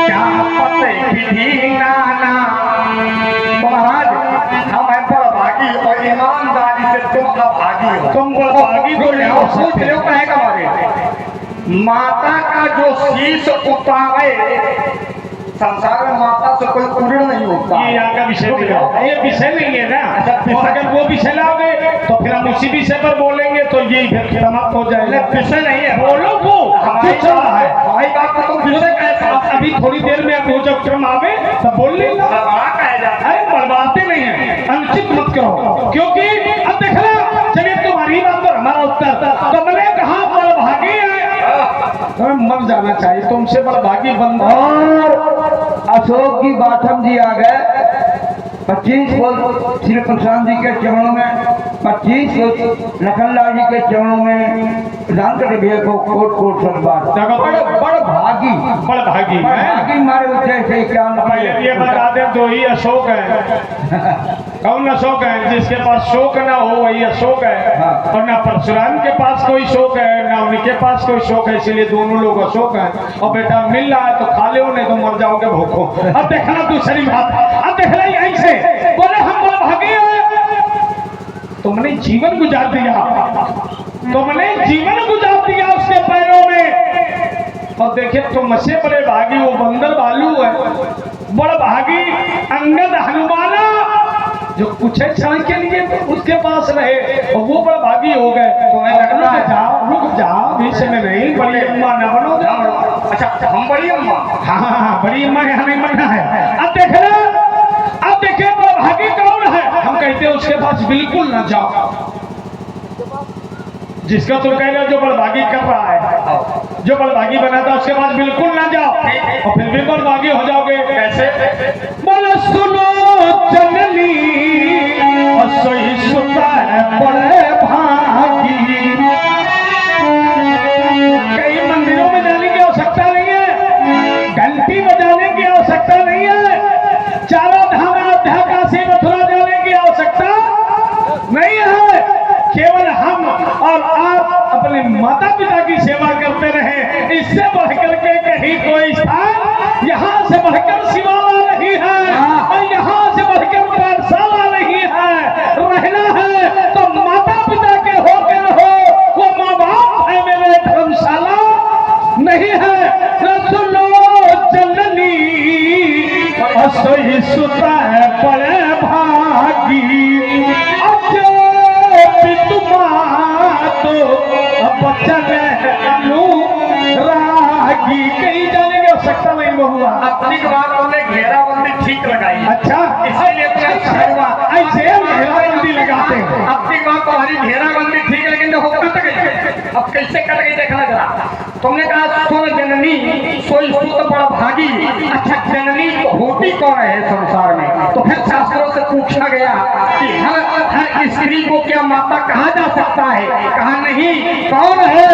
क्या पते विधि नाना। महाराज हम हैं बड़ भागी, और ईमानदारी से तुम अभागी हो। तुम भागी तो नहीं हो सोच सकते। रहे हो कहेगा हमारे माता का जो शीश उतारे, संसार में माता से कोई पूर्ण नहीं होता। ये यहाँ का विषय नहीं है, ये विषय नहीं है ना। अच्छा, और अगर वो विषय लाओगे तो फिर हम उसी विषय पर बोलेंगे, तो ये फिर समाप्त हो जाएगा। विषय नहीं है, बोलो वो हमारी जो चल रहा है। हमारी बात को तुम विषय कैसे? अभी थोड़ी देर में वो जब क्रम आवे तब बोल लेना। बड़ा कहा जाता है। अरे बर्बादे नहीं है, अनुचित मत करो, क्योंकि अब देखना चलिए तुम्हारी बात पर हमारा उत्तर। तुमने कहा बड़भागी है, तुम्हें मर जाना चाहिए, तुमसे बड़भागी बंदा। और अशोक की बाथम जी आ गए। 25 फुट श्री प्रशांत जी के चरणों में, 25 फुट लखनलाल जी के चरणों में प्रदान करते भैया को कोट कोट सलवार। बड़ भागी बड़भागी मारे जैसे क्या ये बता दे, दो ही अशोक है। कौन अशोक है? जिसके पास शोक ना हो वही अशोक है। हाँ। और ना परशुराम के पास कोई शोक है, ना उनके पास कोई शोक है, इसलिए दोनों लोग अशोक हैं। और बेटा मिल रहा है तो खा लो, नहीं तो मर जाओगे भूखो। अब देखना दूसरी बात, अब देखना ऐसे बोले हम बड़भागी हैं। तुमने जीवन गुजार दिया, तुमने जीवन गुजार दिया उसके पैरों में। और देखे तुमसे बड़े भागी वो बंदर भालू है, बड़ भागी अंगद हनुमाना, जो कुछ क्षण के लिए उसके पास रहे और वो बड़ा भागी हो गए। तुम्हें लगता है? रुक जाओ, बीच में नहीं, बड़ी अम्मा न बनो जाओ। अच्छा हम बड़ी अम्मा। हाँ, बड़ी अम्मा यहाँ नहीं बनना है। अब देखना, अब देखे बड़ा भागी कौन है? हम कहते हैं उसके पास बिल्कुल न जाओ। जिसका तुम कह रहे हो जो बड़भागी कर रहा है, जो बड़भागी बनाता है, उसके पास बिल्कुल ना जाओ, और फिर भी बड़भागी हो जाओगे। कैसे? बोलो सुनो जननी और सोई सुता है बड़े भागी। कई मंदिरों में जाने की आवश्यकता नहीं है, घंटी बजाने की आवश्यकता नहीं है, चारों धाम अयोध्या काशी मथुरा जाने की आवश्यकता नहीं है। केवल हम और आप अपने अपने माता पिता की सेवा करते रहे। इससे बढ़कर के कहीं कोई स्थान यहाँ से बढ़कर शिवाला नहीं है और यहाँ से बढ़कर पाठशाला नहीं है। रहना है तो माता पिता के होके रहो, वो माँ बाप है मेरे धर्मशाला नहीं है। रसुलो जननी असही सुता है बड़े भागी तो बच्चन अनुरागी कहीं जाने की आवश्यकता नहीं बहुआ। अपनी बात हमने घेराबंदी ठीक लगाई। अच्छा इसीलिए ऐसे घेराबंदी लगाते हैं। अपनी बात तुम्हारी घेराबंदी ठीक, लेकिन देखो कट गई। अब कैसे कट गई देखना जरा। तुमने कहा सुन जननी सोई सुत बड़ भागी। अच्छा जननी तो होती कौन है संसार में? तो फिर शास्त्रों से पूछा गया कि हर स्त्री को क्या माता कहा जा सकता है? कहा नहीं। कौन है?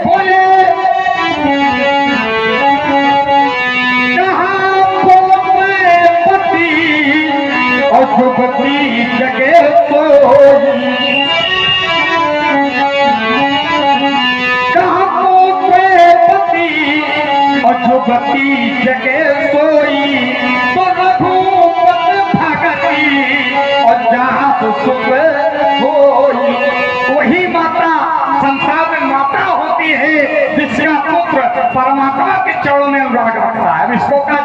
बोले और जुगती जगे सोई। कहाँ पोते पति और जुगती जगे सोई। तो रघुपत भगती और जहाँ सुख होई। वही माता संसार में माता होती है जिसका पुत्र परमात्मा के चरणों में अनुराग रखता है। अब इसको क्या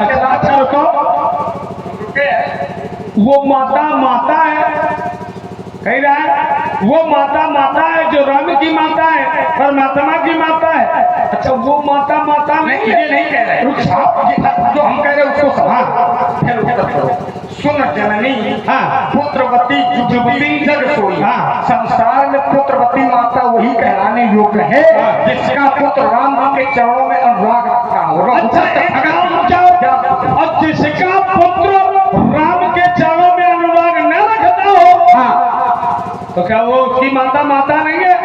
वो माता माता है कह रहा है, वो माता माता है जो रंग की माता है, परमात्मा की माता है। अच्छा वो माता माता नहीं, ये नहीं कह रहे। जो हम कह रहे हैं उसको सभा फिर उत्तर करो। सुन जननी हाँ पुत्रवती जुगती जग सोई। हाँ। संसार में पुत्रवती माता वही कहलाने योग्य है जिसका पुत्र राम के चरणों में अनुराग रखता हो। अच्छा एक काम जाओ, और जिसका पुत्र राम के चरणों में अनुराग न रखता हो, हाँ, तो क्या वो उसकी माता माता नहीं है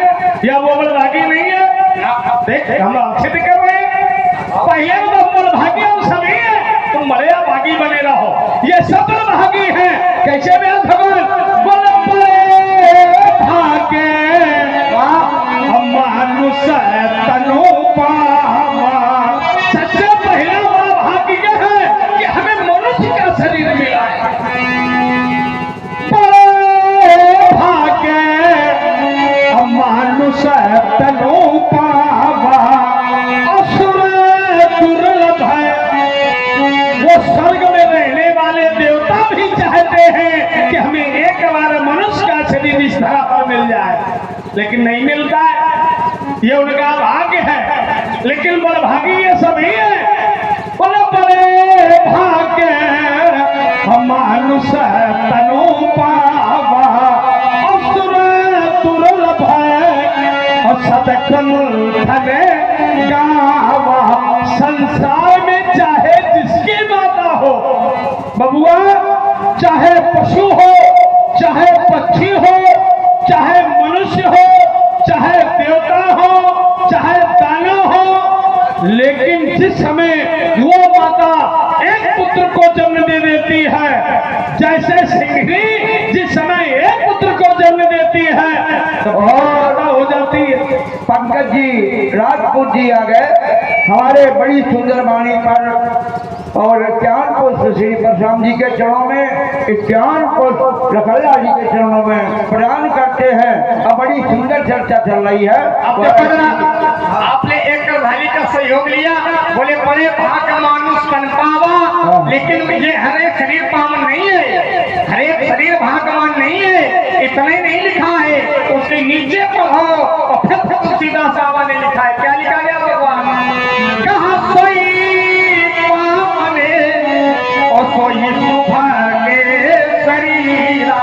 या वो बलभागी नहीं है? देख हम आक्षेप कर रहे हैं। पहले तो बलभागी हम सभी है, तुम बड़े भागी बने रहो। ये सब बलभागी है। कैसे व्यास भगवान बल भागे मानुष तनु पावा। सबसे पहला बलभागी यह है कि हमें मनुष्य का शरीर मिला है। मानुष तनु पावा असुर दुर्लभ है। वो स्वर्ग में रहने वाले देवता भी चाहते हैं कि हमें एक बार मनुष्य का शरीर इस तरह पर मिल जाए, लेकिन नहीं मिलता है। ये उनका भाग्य है, लेकिन बलभागी ये सभी है। बोले बड़े भाग्य मानुष तनु पावा असुर दुर्लभ धने गावा। संसार में चाहे जिसकी माता हो बबुआ, चाहे पशु हो, चाहे पक्षी हो, चाहे मनुष्य हो, चाहे देवता हो, चाहे दानव हो, लेकिन जिस समय वो माता एक पुत्र को जन्म दे देती है, जैसे सिंहनी जिस समय एक पुत्र को जन्म देती है तो बहुत हो जाती है। पंकज जी राजपूत जी आ गए हमारे बड़ी सुंदर वाणी पर, और ज्ञान को श्री परशुराम जी के चरणों में, ज्ञान को लखल्ला जी के चरणों में प्रदान करते हैं। अब बड़ी सुंदर चर्चा चल रही है। आपने एक भाई का सहयोग लिया, बोले बड़े भाग मानुष तन पावा, लेकिन ये हर एक शरीर पावन नहीं है, हर एक शरीर भागवान नहीं है। इतना ही नहीं लिखा है, उसके नीचे पढ़ो और फिर सीधा सावा ने लिखा है। क्या लिखा गया भगवान? कहा सोई पावने और सोई सुभागे शरीरा,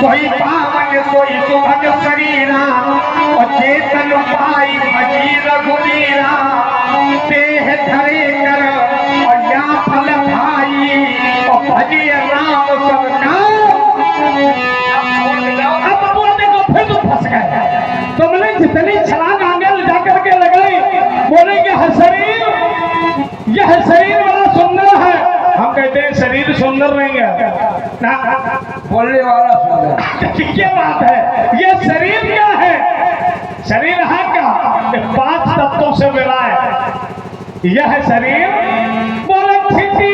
सोई पावन सोई सुभग शरीरा और चेतन पाई भजी रघुवीरा। देह धरे कर और या फल भाई और भजी राम सबका। अब देखो फिर तो फंस गए। बोलने वाला सुंदर। क्या बात है, ये शरीर क्या है? शरीर है क्या? ये 5 तत्वों से मिला है। यह शरीर बोले छिटी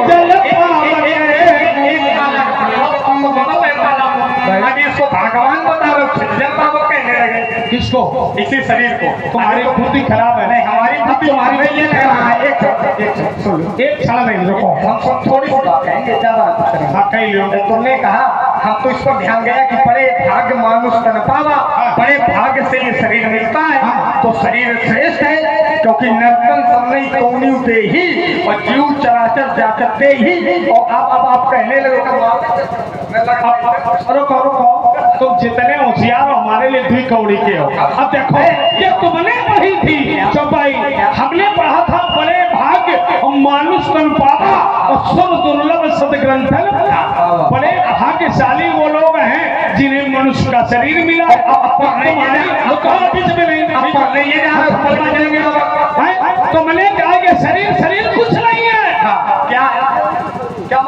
जल अभी इसको भगवान बता रहे जल बाबा कहने लगे। किसको? इसी शरीर को। तुम्हारी बुद्धि खराब है। नहीं, हमारी बुद्धि तुम्हारी ये कह रहा है। एक क्षण एक क्षण नहीं रुको, हम थोड़ी सी बात कहेंगे, ज्यादा हाँ कही लो। तुमने कहा, हम तो इस पर ध्यान गया कि बड़े भाग्य मानुष तन पावा, बड़े भाग्य से ये शरीर मिलता है। तो शरीर श्रेष्ठ है क्योंकि नर्तन सबने तोनी दे ही और जीव चराचर जाचते ही। और अब आप कहने लगे रुको रुको, तुम जितने होशियार हो हमारे लिए 2 कौड़ी के हो। अब देखो, ये तुमने पढ़ी थी चौपाई, हमने पढ़ा था बड़े भाग्य और मानुष तन पावा और सुर दुर्लभ सदग्रंथन। बड़े भाग्यशाली वो लोग हैं जिन्हें मनुष्य का शरीर मिला। तुमने कहा कि शरीर शरीर कुछ नहीं है। क्या क्या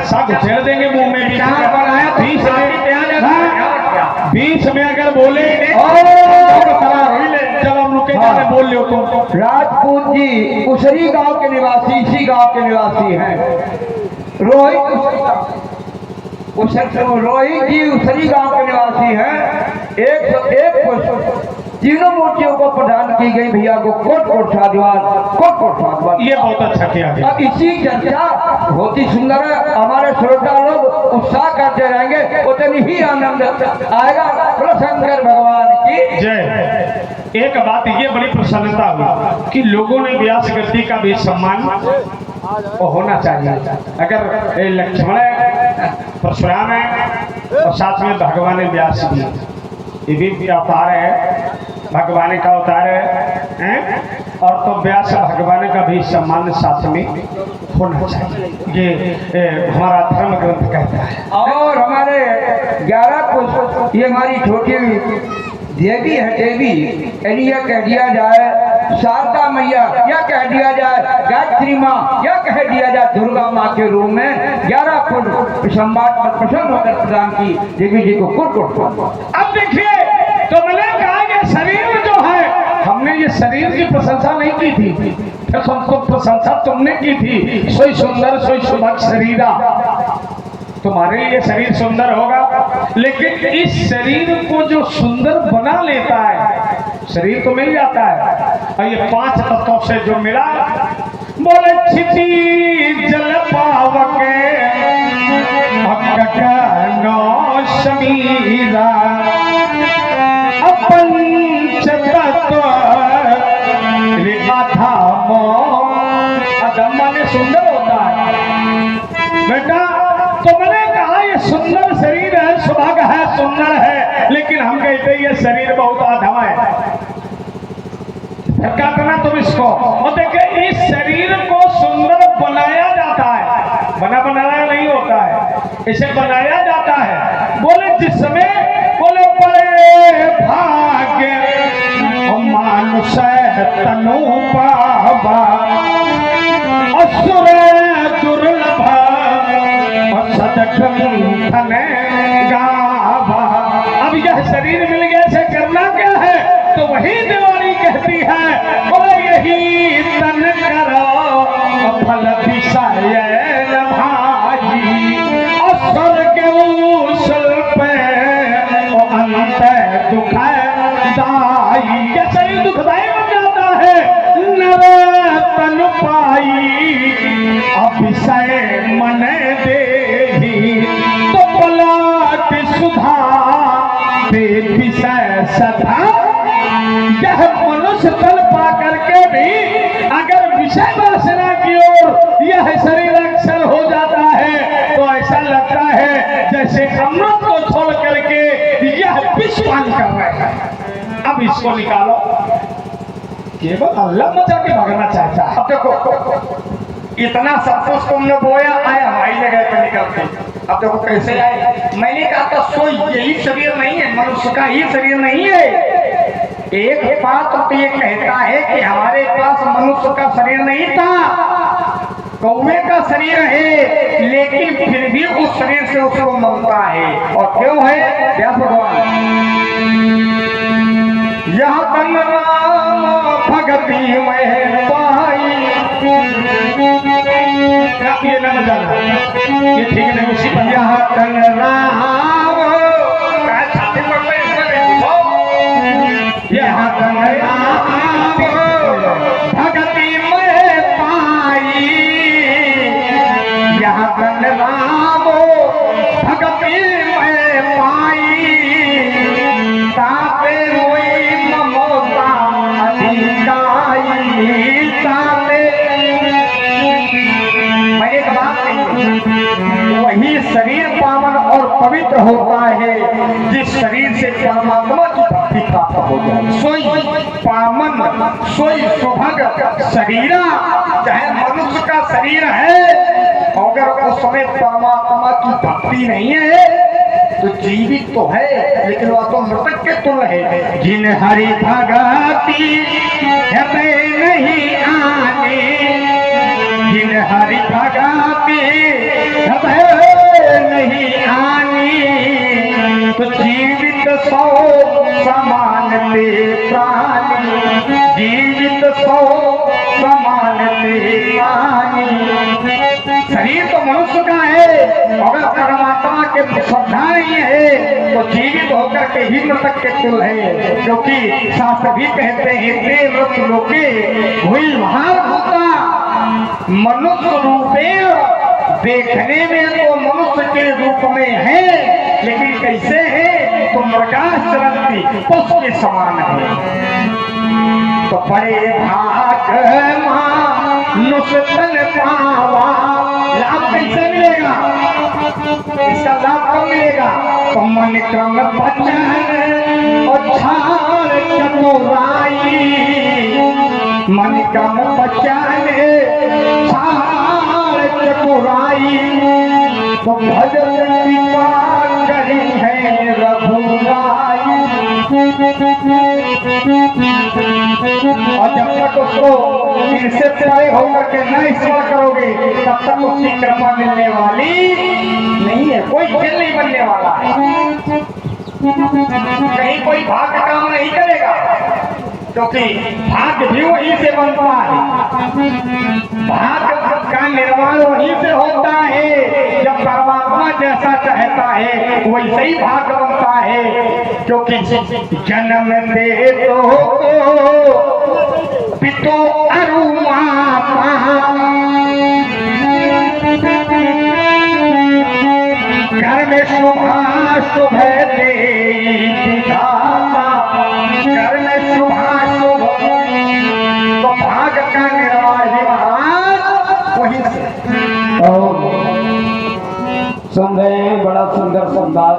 सब छेड़ देंगे मुंह में। बनाया बीच में अगर बोले जब हम रुके बोल लो तुम। राजपूत जी उसरी गांव के निवासी, इसी गांव के निवासी हैं। रोहित जी उसरी गांव के निवासी हैं। 101 तीनों मूर्तियों को प्रदान की गई भैया को कोट कोट साधुवाद, कोट कोट साधुवाद। ये बहुत अच्छा किया गया। अब इसी चर्चा बहुत ही सुंदर है। हमारे श्रोता लोग उत्साह करते रहेंगे, उतनी ही आनंद आएगा। प्रसंकर भगवान की जय। एक बात ये बड़ी प्रसन्नता हुई कि लोगों ने व्यास गति का भी सम्मान होना चाहिए। अगर लक्ष्मण है, परशुराम है और साथ में भगवान व्यास भी, ये भी अवतार है, भगवान का अवतार है। और तो व्यास भगवान का भी सम्मान साथ में होना चाहिए, ये हमारा धर्म ग्रंथ कहता है। और हमारे 11 पुष्प, ये हमारी छोटी देवी है, देवी यानी यह कह दिया जाए शारदा मैया, या कह दिया जाए गायत्री माँ, या कह दिया जाए दुर्गा माँ के रूप में 11 पुष्प संवाद पर प्रसन्न होकर प्रदान की देवी जी को कुट। अब देखिए, तो मैंने कहा कि शरीर जो है, हमने ये शरीर की प्रशंसा नहीं की थी, फिर तुमको प्रशंसा तुमने की थी। सोई सुंदर सोई सुभग शरीरा, तुम्हारे लिए शरीर सुंदर होगा, लेकिन इस शरीर को जो सुंदर बना लेता है, शरीर तो मिल जाता है और ये 5 तत्वों से जो मिला, बोले छिटी जल पावके गगनो समीरा पंच तत्व माने सुंदर होता है। बेटा तो मैंने कहा ये सुंदर शरीर है, सुभाग है, सुंदर है, लेकिन हम कहते ये शरीर बहुत अधमा है। काटना तुम इसको। और देखिए, इस शरीर को सुंदर बनाया जाता है, बनाया नहीं होता है, इसे बनाया जाता है। बोले जिसमें बोले बड़े भाग्य मानुष तनु पावा असुर दुर्लभ सदग्रंथन गावा। अब यह शरीर मिल गया, से करना क्या है? तो वही दिवाली कहती है, बोले यही तन करो फल दिशाय भाई असुर के उसल पे अंत दुखदाई। क्या शरीर दुखदाई बन जाता है? नर तन पाई अभिषय मन देही तो पलट सुधा दे विषय सदा। यह मनुष्य तन पा करके भी अगर विषय वासना की ओर यह शरीर अक्सर हो जाता है, तो ऐसा लगता है जैसे अमृत को छोड़ करके यह विष पान कर रहे हैं। अब इसको निकालो, केवल अल्लाह मचा के भगना चाहता है। अब देखो, इतना सब कुछ तुमने बोया, आया हमारी जगह पर निकल के। अब देखो कैसे आए। मैंने कहा था सोई यही शरीर नहीं है, मनुष्य का ही शरीर नहीं है। एक बात तो ये कहता है कि हमारे पास मनुष्य का शरीर नहीं था, कौवे का शरीर है लेकिन फिर भी उस शरीर से उसको ममता है। और क्यों है? व्यास भगवान यह तन राम भगति में पाई। ये ना जाना, ये ठीक नहीं, उसी पर यह तन राम यह तन राम भगति में पाई। यह तन राम भगति में पाई। ताते रोई ममता अधिकाई। ताते मैं एक बात कही, वही शरीर पावन और पवित्र होता है जिस शरीर से परमात्मा की भक्ति प्राप्त हो जाए। सोई पावन सोई सुभग शरीरा। चाहे मनुष्य का शरीर है, अगर उस समय परमात्मा की भक्ति नहीं है तो जीवित तो है लेकिन वह तो मृतक के तुल्य है। जिन हरि भगति हृदय नहीं आने। जिन हरि भगति हृदय नहीं आनी। तो जीवित सौ समान ले प्राणी। जीवित सौ समान ले प्राणी। शरीर तो मनुष्य का है, अगर परमात्मा के श्रद्धा नहीं है तो जीवित होकर के ही मृतक के तुल्य है। क्योंकि शास्त्र भी कहते हैं देवव्रत लोके हुई भार होता मनुष्य रूपे। देखने में तो मनुष्य के रूप में है लेकिन कैसे है? तो मृगाचरंती पशु के समान है। तो बड़े भाग मानुष तन पावा। लाभ कैसे मिलेगा? इसका लाभ कब मिलेगा? तो मन क्रम बचन और छाड़ चतुराई। मन क्रम बचन छाड़ चतुराई। तो भजन कृपा करी है रघुराई। और जब तक उसको इनसे परे होकर के न स्मरण करोगे तब तक उसकी कृपा मिलने वाली नहीं है। कोई खेल नहीं बनने वाला है। कहीं कोई भाग्य काम नहीं करेगा क्योंकि भाग्य भी वहीं से बनता है। भाग्य का निर्माण वहीं से होता है। जब परमात्मा जैसा चाहता है वैसे ही भाग्य बनता है। क्योंकि जन्म दे तो पितो अरु माता। घर में शुभा शुभ दे विधाता। घर में शुभा शुभ। तो भाग्य का निर्वाह महाराज वहीं से। सुन रहे हैं, बड़ा सुंदर संवाद।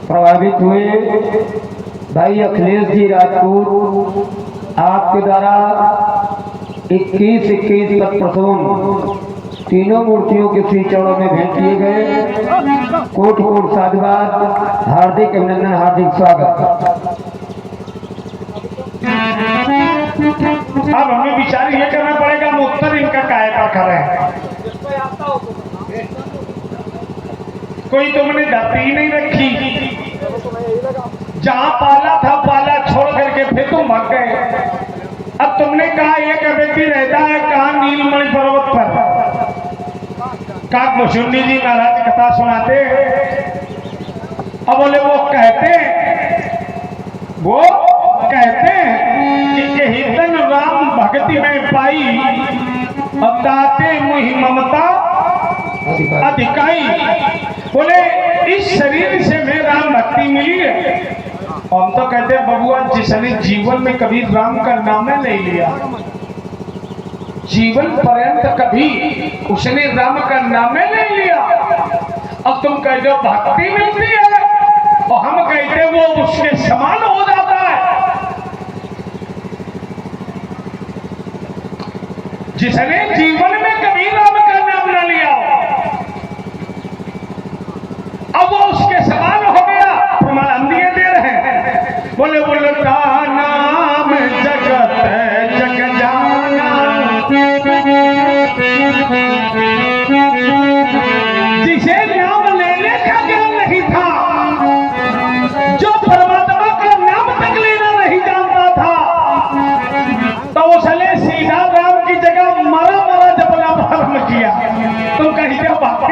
प्रभावित हुए भाई अखिलेश जी राजपूत आपके द्वारा 21 पद प्रसून तीनों मूर्तियों के श्री चरणों में भेंट किए गए। कोट कोट साधुवाद, हार्दिक अभिनंदन, हार्दिक स्वागत। अब हमें विचार ये करना पड़ेगा हम उत्तर इनका काय पर खड़े हैं। कोई तुमने धरती ही नहीं रखी। जहां पाला था पाला छोड़ करके फिर तुम भाग गए। अब तुमने कहा एक व्यक्ति रहता है कहा नीलमणि पर्वत पर। काकमुशुंडी जी महाराज कथा सुनाते। अब बोले वो कहते कि यही तन राम भक्ति में पाई। अब ताते मुहि ममता अधिकाई। बोले इस शरीर से मैं राम भक्ति मिली है। हम तो कहते हैं बबुआ जिसने जीवन में कभी राम का नाम नहीं लिया, जीवन पर्यंत कभी उसने राम का नाम नहीं लिया। अब तुम कहते हो भक्ति मिलती है और हम कहते वो उसके समान हो जाता है। जिसने जीवन में कभी राम का नाम न लिया अब वो उसके समान हो गया। प्रमाण हम दिए दे रहे हैं। बोले बोलता नाम जगत जग जाना।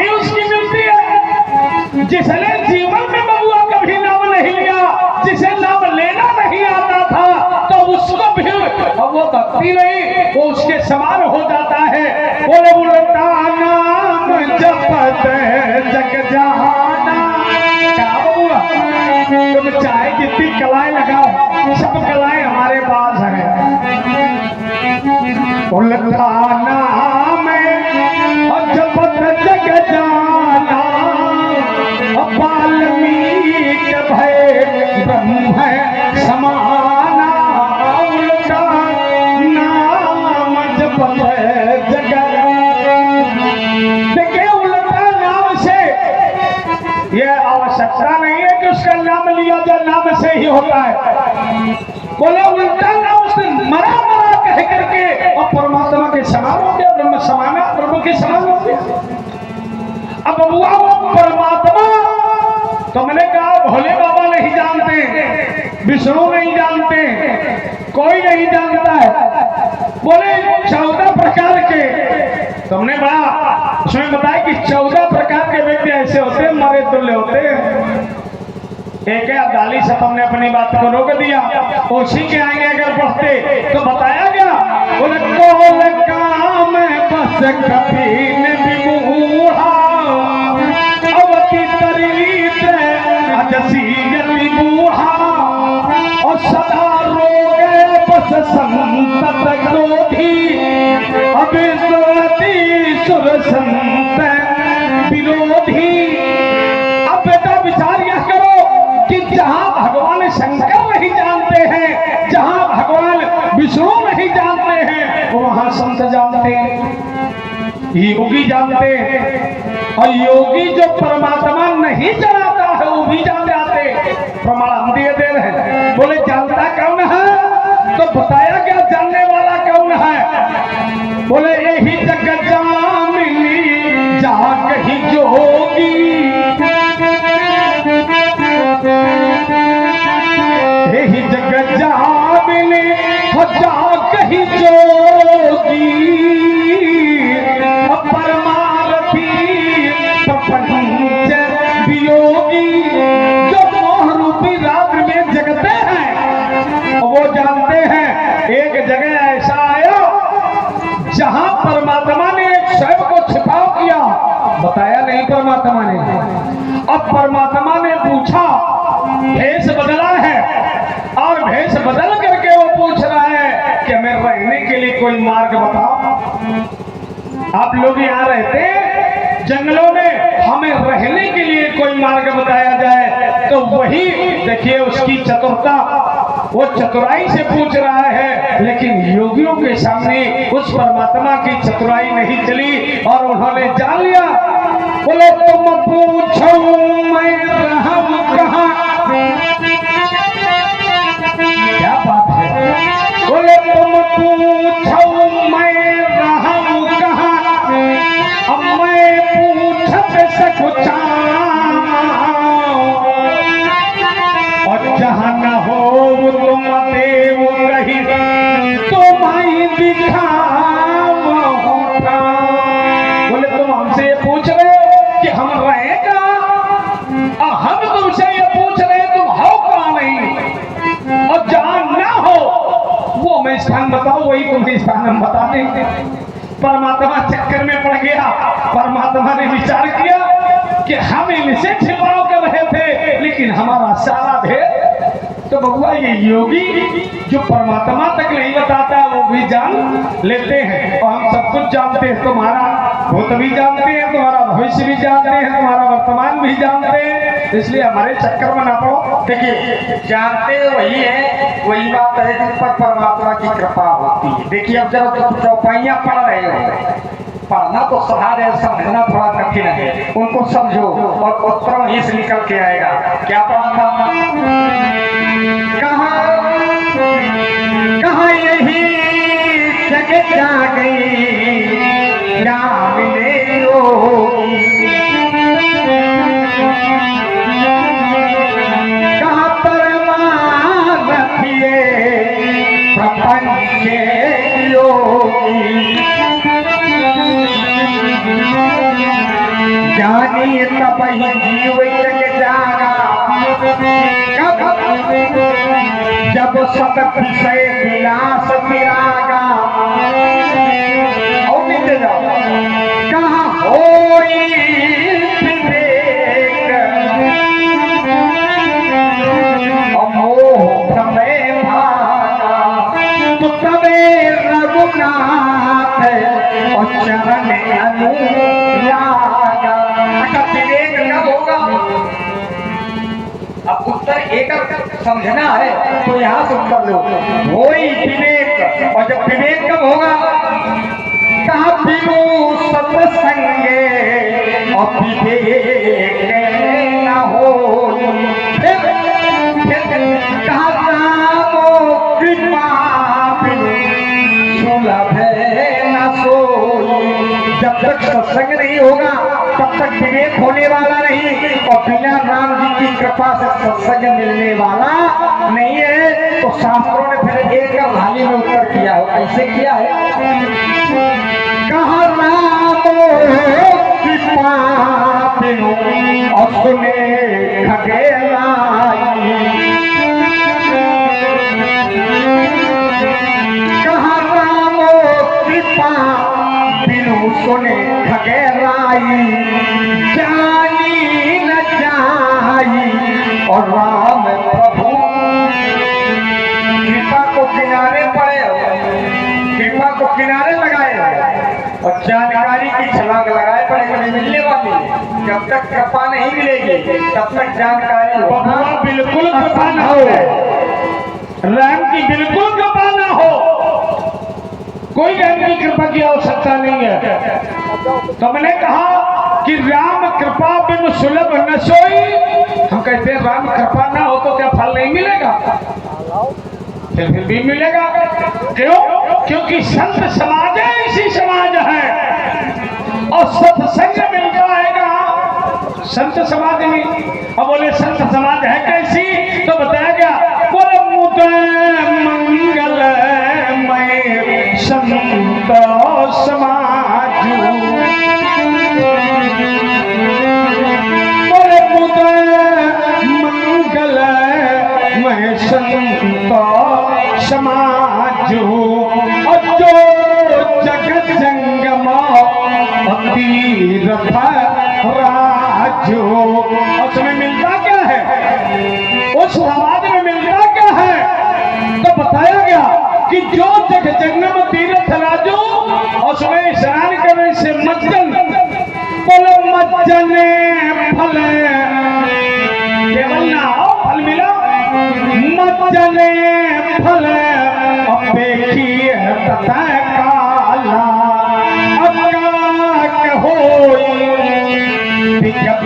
ही उसकी मिलती है। जिसने जीवन में बबुआ कभी नाम नहीं लिया, जिसे नाम लेना नहीं आता था, तो उसको भी अब वो भक्ति नहीं, वो उसके समान हो जाता है। बोले उल्टा नाम जपत जग जहाना। क्या बबुआ, तुम चाहे जितनी कलाएं लगाओ, सब कलाएं हमारे पास है। उल्टा नाम जपत जग जाना, वाल्मीकि भय ब्रह्म समाना। उल्टा नाम जपत जग। देखिए, उल्टा नाम से यह आवश्यकता नहीं है कि उसका नाम लिया जाए, नाम से ही होता है। बोले उल्टा नाम से मरा मरा कह करके और परमात्मा के समान हो गया, ब्रह्म समाना, ब्रह्म के समान हो गया। अब बबुआ वो परमात्मा, तो मैंने कहा भोले बाबा नहीं जानते, विष्णु नहीं जानते, कोई नहीं जानता है। बोले 14 प्रकार के, तुमने बड़ा उसमें बताया कि 14 प्रकार के व्यक्ति ऐसे होते हैं, मरे तुल्य होते हैं। एक है अब्दाली से हमने अपनी बात को रोक दिया, उसी के आगे अगर बढ़ते तो बताया गया। बोले कोल काम बस कभी ने विमूढ़ा, अवति तरीत अजसीयति बूढ़ा, और सदा रोगे बस संतत क्रोधी, अभिसरती सुर संत विरोधी। अब बेटा विचार यह करो कि जहां भगवान शंकर नहीं जानते हैं, जहां भगवान विष्णु नहीं जानते हैं, वहां संत जानते हैं, योगी जानते हैं। और योगी जो परमात्मा नहीं जनाता है वो भी जान जाते। प्रमाण हम दिए दे रहे हैं। बोले जानता कौन है, तो बताया गया जानने वाला कौन है। बोले यही जगत जामिनी जाग ही जोगी, यही जगत जामिनी जाग ही जोगी, परमारथी प्रपंच वियोगी। जो मोह रूपी रात्र में जगते हैं वो जानते हैं। एक जगह ऐसा आया जहां परमात्मा ने एक स्वयं को छिपाव किया, बताया नहीं परमात्मा ने। अब परमात्मा ने पूछा, भेष बदला है, और भेष बदल करके वो पूछ रहा है कि मैं रहने के लिए कोई मार्ग बताओ। आप लोग यहाँ रहते हैं जंगलों में, हमें रहने के लिए कोई मार्ग बताया जाए। तो वही देखिए उसकी चतुरता, वो चतुराई से पूछ रहा है। लेकिन योगियों के सामने उस परमात्मा की चतुराई नहीं चली और उन्होंने जान लिया। बोले तुम पूछो मैं रहूं कहाँ, क्या बात है। बोले तुम पूछो मैं रहूं कहाँ, अब मैं पूछत सकुचाऊं, और जहां न हो तुम देव कहीं तुम्हारी दिखाओ। बोले तुम हमसे ये पूछ रहे हो कि हम रहे कहाँ, हम तुमसे ये पूछ रहे तुम हो कहाँ नहीं, और जहां ना हो वो मैं स्थान बताओ, वही तुम्हें स्थान हम बता देंगे। परमात्मा चक्कर में पड़ गया। परमात्मा ने विचार किया कि हम इनसे छिपाव कर रहे थे, लेकिन हमारा सारा भेद तो बबुआ ये योगी जो परमात्मा तक नहीं बताता वो भी जान लेते हैं। और हम सब कुछ जानते हैं, तुम्हारा भूत भी जानते हैं, तुम्हारा भविष्य भी जानते हैं, तुम्हारा वर्तमान भी जानते हैं, इसलिए हमारे चक्कर में ना पड़ो। देखिए जानते वही है, वही बात है जिस पर परमात्मा की कृपा होती है। देखिए अब जब तुम चौपाइयाँ पढ़ रहे हो, पढ़ना तो सहार है, समझना थोड़ा कठिन है, उनको समझो और उत्तर वहीं से निकल के आएगा। क्या पढ़ा था, कहाँ कहाँ यही जगह जा गई राम ने योगी, कहाँ परमारथी प्रपंच योगी, ज्ञानी तपहि जीव जग जागा जब सब विषय विलास विरागा और नीचे जाओ कहाँ होई विवेक अमोह भ्रमे भागा तो तबे रघुनाथ और चरण अनुरागा। अच्छा विवेक कब होगा? अब उत्तर एक समझना है तो यहाँ से उत्तर लो। वही विवेक, और जब विवेक कब होगा? कहा बिनु सत्संगे और विवेक न हो। फिर कहा रामो कृपा बिनु सुलभ न सोई। जब तक सत्संग नहीं होगा तब तक विवेक होने वाला नहीं, और बिना राम जी की कृपा से सत्संग मिलने वाला नहीं है। तो शास्त्रों ने फिर एक का भाली में उत्तर किया है। कैसे किया है? कहा रामो कृपा बिनु और सुने खगेलाई। कहा रामो कृपा बिनु सुने खगेलाई। जानी न जाई और राम प्रभु। कृपा को किनारे पड़े, कृपा को किनारे लगाए और जानकारी की छलांग लगाए पड़े कभी मिलने वाली। जब तक कृपा नहीं मिलेगी तब तक जानकारी बबुआ बिल्कुल कृपा ना हो, राम की बिल्कुल कृपा ना हो। कोई राम की कृपा की आवश्यकता नहीं है। तो मैंने कहा कि राम कृपा बिनु सुलभ न सोई। हम कहते हैं राम कृपा ना हो तो क्या फल नहीं मिलेगा? फिर भी मिलेगा। क्यों? क्योंकि संत समाज ऐसी समाज है और सत्संग मिल जाएगा संत समाज में। अब बोले संत समाज है कैसी? तो बताया गया बोले मुद्दे मंगल में संत समाज। बोले मुद्दे मंगल में संत समाज। और जो जगत जंगम तीर्थ राजो। उसमें मिलता क्या है? उस समाज में मिलता क्या है? तो बताया गया कि जो जगत जंगम तीर्थ राजो, उसमें स्नान करने से मज्जन, बोले मज्जने फल केवल ना हो फल मिला, मज्जने फल अपेक्षी तथा काला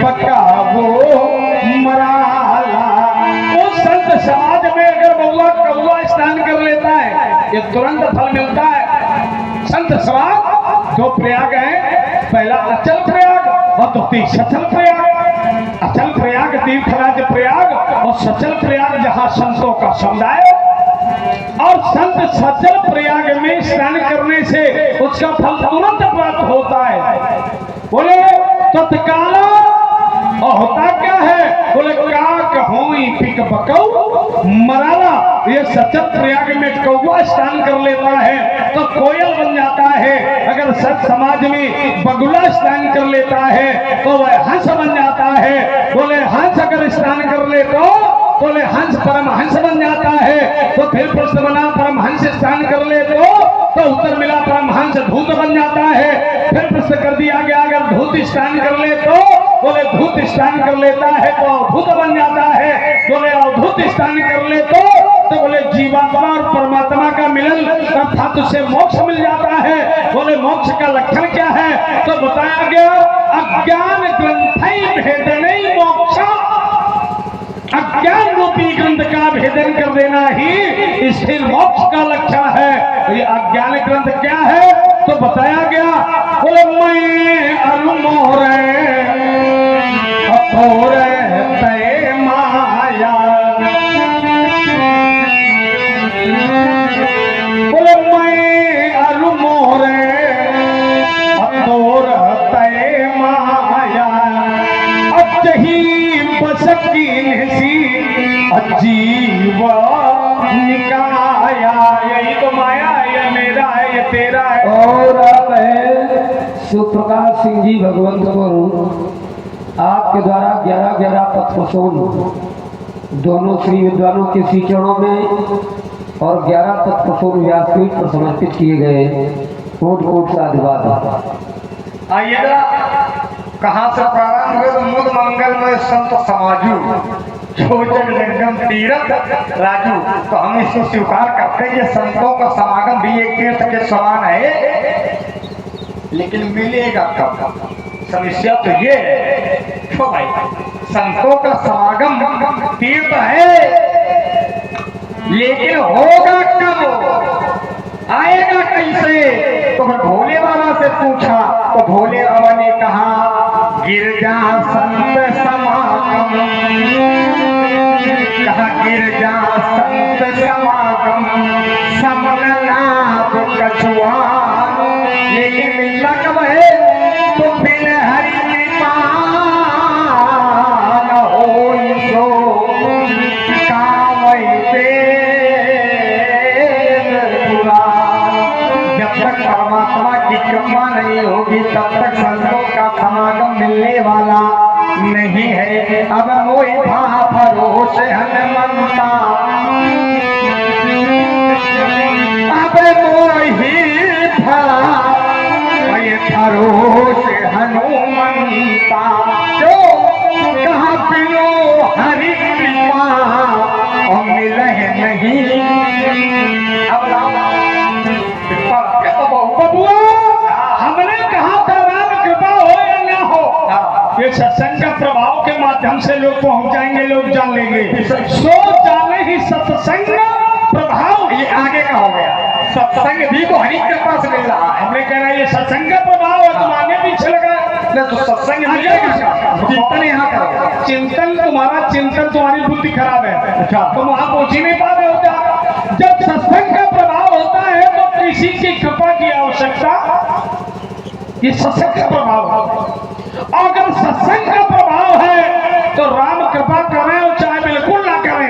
पक्का वो मराला। उस संत समाज में अगर बउआ कौआ स्नान कर लेता है ये तुरंत फल मिलता है। संत समाज दो प्रयाग है, पहला अचल प्रयाग और दूसरी सचल प्रयाग। अचल प्रयाग तीर्थराज प्रयाग और सचल प्रयाग जहाँ संतों का समुदाय। और संत सचल प्रयाग में स्नान करने से उसका फल तुरंत प्राप्त होता है। बोले तत्काल और होता क्या है? बोले काक होई पिक बकौ मराला। ये सचल प्रयाग में कौवा स्नान कर लेता है तो कोयल बन जाता है। अगर सत समाज में बगुला स्नान कर लेता है तो वह हंस बन जाता है। बोले हंस अगर स्नान कर ले तो बोले हंस परमहंस बन जाता है। तो फिर प्रश्न बना परमहंस स्नान कर ले तो उत्तर मिला परमहंस धूत बन जाता है। फिर प्रश्न कर दिया गया अगर धूत स्नान कर ले तो बोले धूत स्नान कर लेता है तो अवधूत बन जाता है। बोले अवधूत स्नान कर ले तो बोले जीवात्मा और परमात्मा का मिलन अर्थात उसे मोक्ष मिल जाता है। बोले मोक्ष का लक्षण क्या है? तो बताया गया अज्ञान ग्रंथई भेदनई मोक्ष। अज्ञान रूपी ग्रंथ का भेदन कर देना ही स्थिर मोक्ष का लक्षण है। तो ये अज्ञान ग्रंथ क्या है? तो बताया गया बोले मैं अरुमोरे अथोरे तय माया। बोले मैं अरुमोरे अथोर तय माया। जीव निकाया, यही तो माया है, ये मेरा है, ये तेरा है। और आप है शिवप्रकाश सिंह जी भगवंतपुर, आपके द्वारा 11 पथ प्रसून दोनों श्री विद्वानों के श्री चरणों में और 11 पथ प्रसून व्यासपीठ पर समर्पित किए गए। कोट कोट साधुवाद। आइएगा कहाँ से प्रारंभ हुए तो मुद मंगलमय संत समाजू छोजन जंगम तीरथ राजू। तो हम इसको स्वीकार करते हैं, ये संतों का समागम भी एक तीर्थ के समान है, लेकिन मिलेगा कब? समस्या तो ये है क्यों भाई, संतों का समागम तीर्थ है, लेकिन होगा कब, आएगा कैसे? तो भोले बाबा से पूछा तो भोले बाबा ने कहा गिरजा संत समागम, कहा गिरजा संत समागम समन लाभ कछुआन। लेकिन मिलना कब है? तो फिर हरि कृपा न होई सो कावैते पुराण। जब तक परमात्मा की कृपा नहीं होगी तब तक संतों का समागम मिलने वाला नहीं है। अब मोई भा भरोस हनुमंता, अब मोही भा भरोस हनुमंता। जो कहा पिलो हरि कृपा और मिलह नहीं। अब बबुआ, हमने कहा था राम कृपा हो या ना हो, ये सत्संग का प्रभाव के माध्यम से लोग पहुंच जाएंगे, लोग जान लेंगे। सो जाने ही सत्संग प्रभाव, ये आगे का हो गया। सत्संग भी तो हरि कृपा से मिल रहा है। हमने कह रहा है ये सत्संग का प्रभाव है, तुम आगे पीछे लगा तो सत्संग मिलेगा, चिंतन यहाँ करो। चिंतन तुम्हारी बुद्धि खराब है, तुम वहां पहुंच ही नहीं पा रहे होता। जब सत्संग का प्रभाव होता है तो किसी की कृपा की आवश्यकता, ये सत्संग का प्रभाव है। अगर सत्संग का प्रभाव है तो राम कृपा करें और चाहे बिल्कुल ना करें,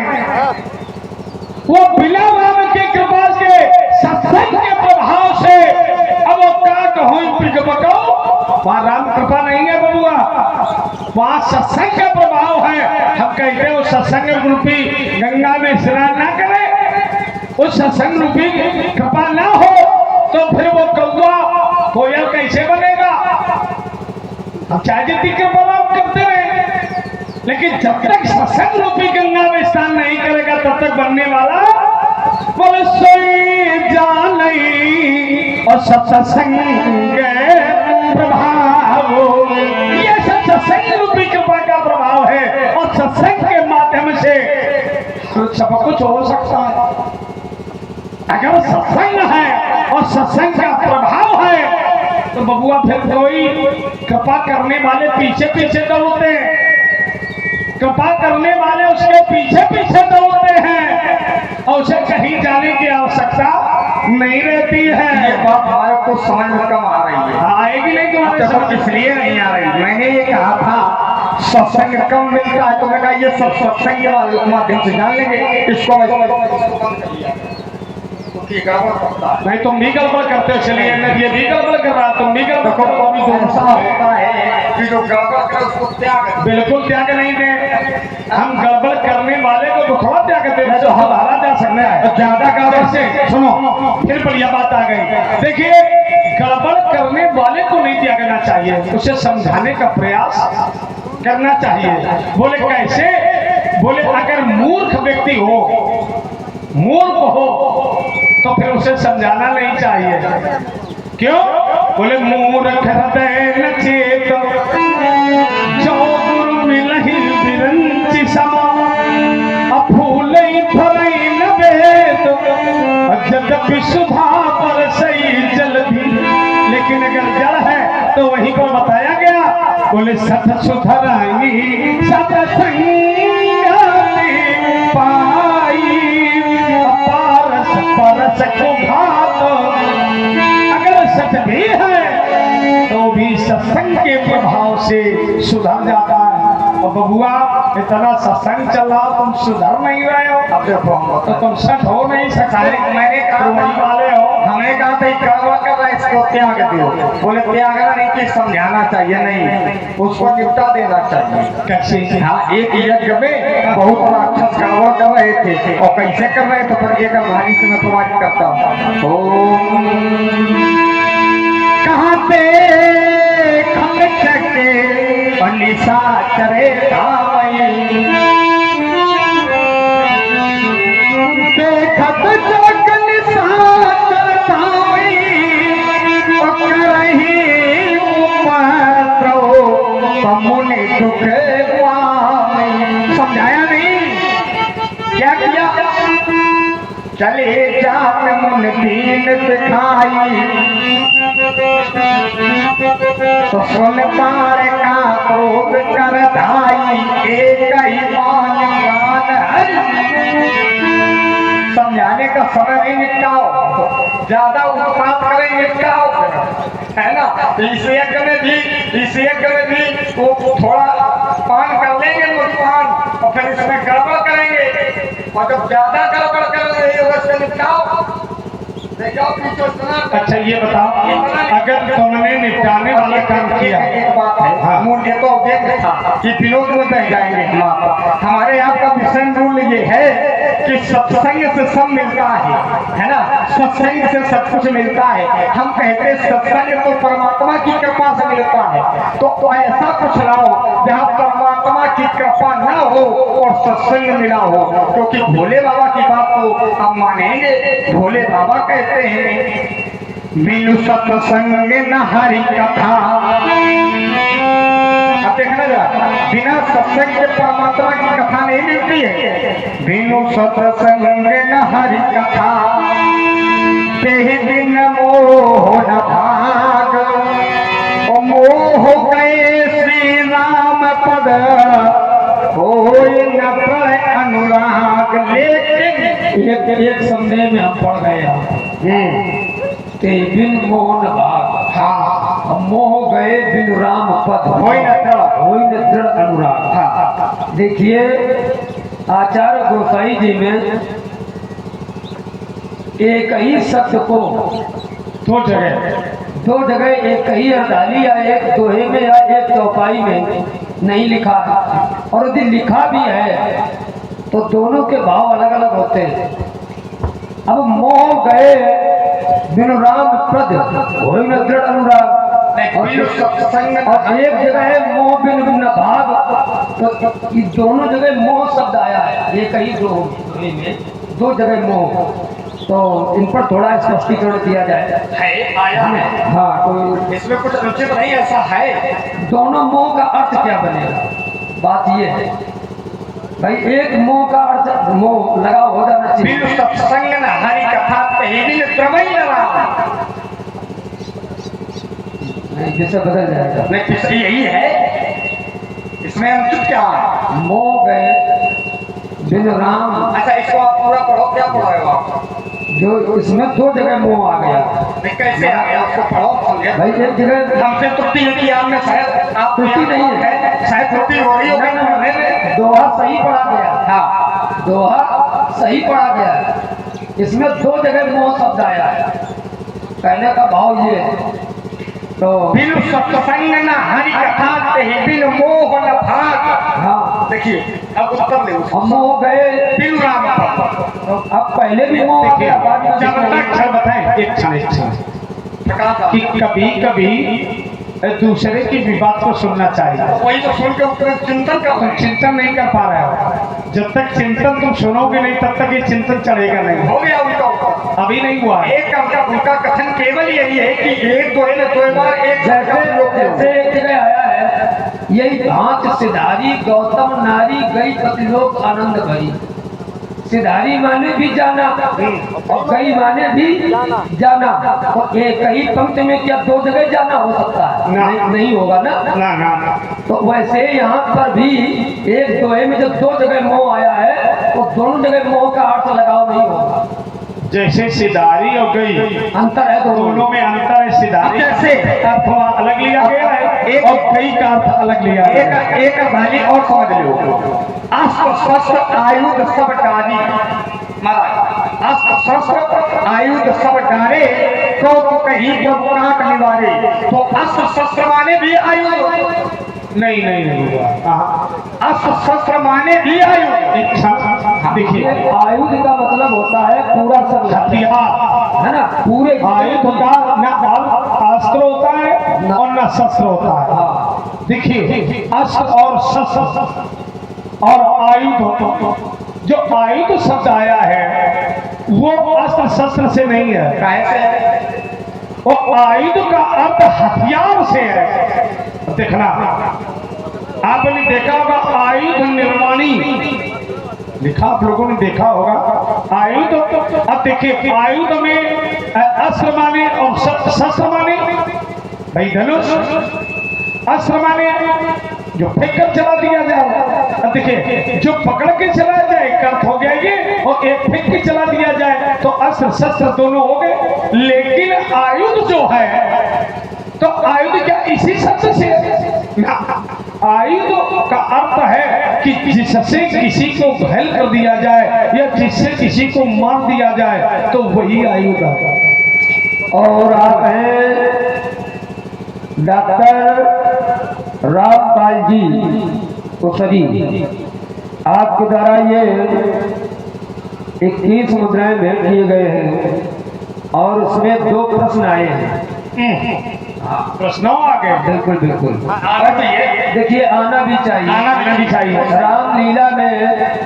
वो बिना राम की कृपा के सत्संग के प्रभाव से अब वो क्या कहूं, वहां राम कृपा नहीं है बबुआ, वहां सत्संग का प्रभाव है। हम कहते हैं वो सत्संग रूपी गंगा में स्नान ना करें, उस सत्संग रूपी कृपा ना हो तो फिर वो कौवा कोयल कैसे बनेगा? हम चाहे जितनी कृपा राम करते रहे, लेकिन जब तक सत्संग रूपी गंगा में स्नान नहीं करेगा तब तक बनने वाला बोले सोई जान नहीं। और सत्संग प्रभाव, ये सत्संग रूपी कृपा का प्रभाव है, और सत्संग के माध्यम से सब कुछ हो सकता है। अगर सत्संग है और सत्संग का प्रभाव है तो बबुआ फिर कोई कृपा करने वाले पीछे पीछे दौड़ते हैं, कृपा करने वाले उसके पीछे पीछे दौड़ते हैं और उसे कहीं जाने की आवश्यकता नहीं रहती है। ये बात हमारे को समझ में कम आ रही है। आएगी नहीं तुम्हारे समझ, इसलिए नहीं आ रही। मैंने ये कहा था सत्संग कम मिलता है, तो मैं कहा ये सब सत्संग के माध्यम से जान लेंगे। इसको नहीं, तुम भी गड़बड़ करते हो, चलिए ये भी गड़बड़ कर रहा, तुम भी गड़बड़ करो। अभी ऐसा होता है कि जो गड़बड़ करे उसको त्याग, बिल्कुल त्याग नहीं दे। हम गड़बड़ करने वाले को थोड़ा त्याग देते, तो हमारा जा सकता है ज्यादा गड़बड़ से। सुनो, फिर बढ़िया बात आ गई। देखिए, गड़बड़ करने वाले को नहीं त्यागना चाहिए, उसे समझाने का प्रयास करना चाहिए। बोले कैसे? बोले अगर मूर्ख व्यक्ति हो, मूर्ख हो तो फिर उसे समझाना नहीं चाहिए। क्यों? बोले मूर्ख हृदय न चेत जो गुरु मिलहि बिरंचि समा, अफूलई फलई न वेद यद्यपि सुधा पर सही जल भी। लेकिन अगर जल है तो वहीं पर बताया गया, बोले सत सुधराई सत पाई परस को घात। अगर सच भी है तो भी सत्संग के प्रभाव से सुधर जाता है। और बबुआ इतना सत्संग चल रहा, तुम सुधर नहीं रहे हो। अब देखो हम तो तुम सट हो नहीं सकते। मैंने कहा वही वाले हो। हमने कहा था कड़वा कर रहा है, इसको त्याग दो। बोले त्यागना नहीं कि समझाना चाहिए, नहीं उसको निपटा देना चाहिए। कैसे? हाँ, एक यज्ञ में बहुत राक्षस कड़वा कर रहे थे, और कैसे कर रहे तो फिर ये कहानी से मैं तुम्हारी करता हूँ। कहाँ पे खम चके निशा चरे धावई, देखत जोग निशा चर धावई, करही उपद्रव समुनि दुख गुआई। समझाया नहीं? क्या किया? चले जात मुन दीन दिखाई, तो सुन पार का क्रोध कर धाई, एक ही मान मान हरि। समझाने का समय नहीं, निपटाओ, ज्यादा उत्पाद करें निपटाओ, है ना। इस यज्ञ में भी वो थोड़ा पान कर लेंगे लोग पान, और फिर इसमें गड़बड़ करेंगे, और जब ज्यादा गड़बड़ कर रहे हो उससे निपटाओ। अच्छा ये बताओ, अगर तुमने निपटाने वाला काम किया, एक बात है, हाँ। मुझे तो देख था कि विनोद में बह जाएंगे। हमारे यहाँ का मिशन रूल ये है कि सत्संग से सब मिलता है ना, सत्संग से सब कुछ मिलता है। हम कहते सत्संग तो परमात्मा की कृपा से मिलता है, तो ऐसा कुछ लाओ जहाँ परमात्मा की कृपा न हो और सत्संग मिला हो। क्योंकि भोले बाबा की बात तो हम मानेंगे। भोले बाबा कहते हैं बिनु सत्संग न हरि कथा। अब देखना जरा, बिना सत्संग के परमात्मा की कथा नहीं मिलती है। बिनु सत्संग न हरि कथा, तेहि दिन मोह न भाग, ओ मोह गए श्री राम पद, होय न प्रणय अनुराग। लेकिन एक संदेह में हम पड़ गए, ते बिन मोहन भाग, हाँ, मोह गए बिन राम पद, होय न दृढ़ अनुराग। हाँ, देखिए आचार्य गोसाई जी में एक ही शब्द को दो जगह एक ही अर्धाली या एक दोहे में या एक चौपाई में नहीं लिखा है, और यदि लिखा भी है तो दोनों के भाव अलग अलग होते हैं। अब मोह गए बिनु राम पद, होय न दृढ़ अनुराग। और एक जगह है मोह बिन बिन भाग, तो ये दोनों जगह मोह शब्द आया है, एक ही दोहे में दो जगह मोह। तो इन पर थोड़ा स्पष्टीकरण दिया जाए। है आया है। हाँ, तो इसमें कुछ अनुचित नहीं, ऐसा है। दोनों मोह का अर्थ क्या बनेगा? बात ये है भाई, एक मोह का अर्थ मोह लगा हो जाना चाहिए। बिनु सत्संग न हरि कथा, तेहि दिन त्रवई न राम। जिससे बदल जाएगा। नहीं, किस यही है, इसमें अनुचित क्या है? मोह गए बिन राम। अच्छा, इसको आप पूरा पढ़ो, क्या पढ़ो आप? जो इसमें दो जगह मोह आ गया। नहीं, कैसे आ गया? आपको पढ़ो, समझे। भाई एक जगह हमसे त्रुटि है कि आपने शायद आप त्रुटि नहीं है, शायद त्रुटि हो रही हो कहीं पढ़ने में। दोहा सही पढ़ा गया। हाँ, दोहा सही पढ़ा गया है। इसमें दो जगह मोह शब्द आया है। कहने का भाव ये है, तो बिनु सत्संग न हरि कथा, तेहि दिन मोह न भाग। हाँ, देखिए अब उत्तर ले उसको। हम मोह गए बिनु राम पद। तो अब पहले भी मोह आ गया, बाद में जब तक बताएं एक क्षण प्रकाश कि कभी कभी दूसरे की भी बात को सुनना चाहिए। वही तो सुन के उसमें चिंतन कर तुम चिंतन नहीं कर पा रहे हो। जब तक चिंतन तुम सुनोगे नहीं तब तक ये चिंतन चलेगा नहीं। हो गया उनका उत्तर। अभी नहीं हुआ है। एक उनका कथन केवल यही है कि एक दो बार एक जैसे एक जगह आया है, यही भांत सिधारी गौतम नारी गई पतिलोक आनंद भई। सिधारी माने भी जाना और गई माने भी जाना। तो एक ही पंक्ति में क्या दो जगह जाना हो सकता है? नहीं होगा ना। ना ना ना। तो वैसे यहाँ पर भी एक दोहे में जब दो जगह मोह आया है तो दोनों जगह मोह का अर्थ लगाव नहीं होगा। जैसे सिदारी और गई अंतर है दोनों में अंतर है। सिदारी कैसे? का अर्थ थोड़ा अलग लिया गया है और गई का अर्थ अलग लिया गया है। एक भाली और समझ लो, अस्त्र शस्त्र आयुध सब डारी महाराज, अस्त्र शस्त्र आयुध सब डारे तो कहीं जब काट निवारे, तो अस्त्र शस्त्र माने भी आयुध नहीं नहीं नहीं हुआ। अस्त्र शस्त्र माने भी आयुध। देखिए आयुध का मतलब होता है पूरा सब हथियार है ना, पूरे आयुध का ना अस्त्र होता है और ना शस्त्र होता है। देखिए अस्त्र और शस्त्र और आयुध, जो आयुध शब्द आया है वो अस्त्र शस्त्र से नहीं है। कैसे? वो आयुध का अर्थ हथियार से है। देखना आपने देखा होगा आयुध निर्माणी लिखा, आप लोगों ने देखा होगा आयुध। अब देखिए आयुध में अस्त्र माने और शस्त्र माने भाई धनुष, अस्त्र माने जो फेंक कर चला दिया जाए। अब देखिए जो पकड़ के चला जाए एक अर्थ हो गया ये, और एक फेंक के चला दिया जाए तो अस्त्र शस्त्र दोनों हो गए। लेकिन आयुध जो है तो आयुध क्या इसी शब्द से? आयुध का अर्थ है कि जिससे किसी को घायल कर दिया जाए या जिससे किसी को मार दिया जाए तो वही आयुध है। और आप हैं डॉक्टर रामपाल जी कुसरी, आपके द्वारा ये 21 मुद्राएं भेंट किए गए हैं और उसमें 2 प्रश्न आए हैं। प्रश्नों आ गए। बिल्कुल बिल्कुल आना चाहिए, देखिए आना भी चाहिए, आना भी चाहिए। रामलीला में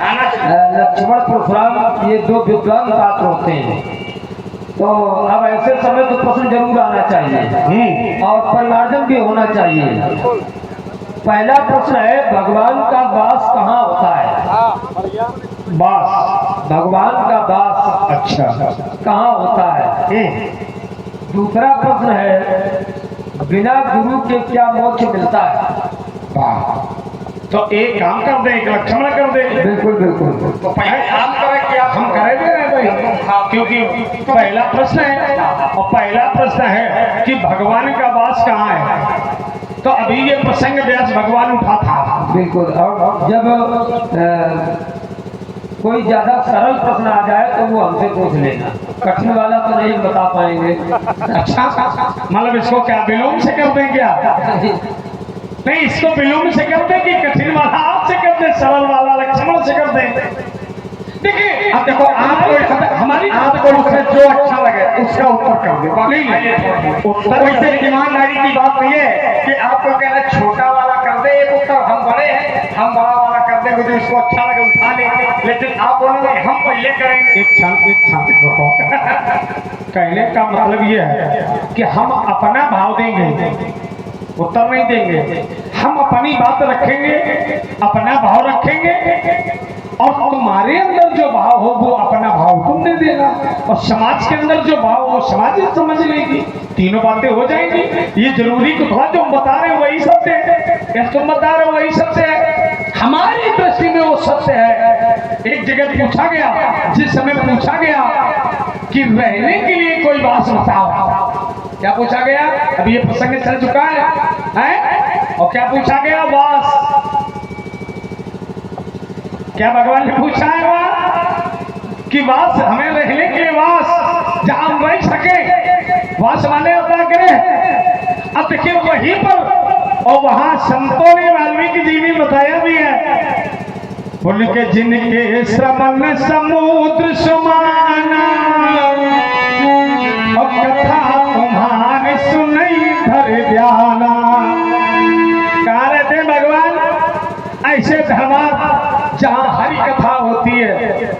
आना लक्ष्मण परशुराम ये 2 विद्वान पात्र होते हैं, तो अब ऐसे समय तो प्रश्न जरूर आना चाहिए और परिमार्जन भी होना चाहिए। पहला प्रश्न है भगवान का वास कहाँ होता है? बास, भगवान का वास अच्छा कहाँ होता है? दूसरा प्रश्न है बिना गुरु के क्या मोक्ष मिलता है? तो एक काम कर दे, एक लक्ष्मण कर दे। बिल्कुल बिल्कुल तो पहले काम करें कि हम करे दे रहे हैं भाई, क्योंकि पहला प्रश्न है और पहला प्रश्न है कि भगवान का वास कहाँ है। तो अभी ये प्रसंग व्यास भगवान उठा था। बिल्कुल। और जब कोई ज्यादा सरल प्रश्न आ जाए तो वो हमसे पूछ लेना, कठिन वाला तो नहीं बता पाएंगे। अच्छा मतलब इसको क्या विलोम से कर दें क्या? नहीं, इसको विलोम से कर दें कि कठिन वाला आपसे कर दें, सरल वाला लक्ष्मण से कर दें। देखिए अब देखो आपको हमारी आपको उससे जो अच्छा लगे उसका उत्तर कर दे। उत्तर वैसे ईमानदारी की बात नहीं है कि आपको कहना छोटा वाला कर दे एक उत्तर, हम बड़े हैं हम बड़ा वाला कर देंगे जो इसको अच्छा लगे उठा लेंगे, लेकिन आप बोलोगे हम पहले करेंगे। एक क्षण रुको। कहने का मतलब ये है कि हम अपना भाव देंगे, उत्तर नहीं देंगे। हम अपनी बात रखेंगे, अपना भाव रखेंगे और तुम्हारे अंदर जो भाव हो वो अपना भाव तुमने देना और समाज के अंदर जो भाव हो वो समाज ही समझ लेगी। तीनों बातें हो जाएंगी। ये जरूरी तो थोड़ा जो हम बता रहे हैं वही सत्य है, या तुम बता रहे हो वही सत्य है, हमारी दृष्टि में वो सत्य है। एक जगह पूछा गया, जिस समय पूछा गया कि रहने के लिए कोई वास बताओ, क्या पूछा गया? अभी ये प्रसंग चल चुका है? और क्या पूछा गया? वास। क्या भगवान ने पूछा है वहां कि वास, हमें रहने के लिए वास, जहां हम रह सके। वास माने होता है गृह। अब देखिए वहीं पर, और वहां संतों ने वाल्मीकि जी ने बताया भी है, बोल के जिनके श्रवण समुद्र समाना और कथा तुम्हारे सुनई धर ध्याना। कहा रहते भगवान ऐसे धर्मार्थ जहां हरि कथा होती है,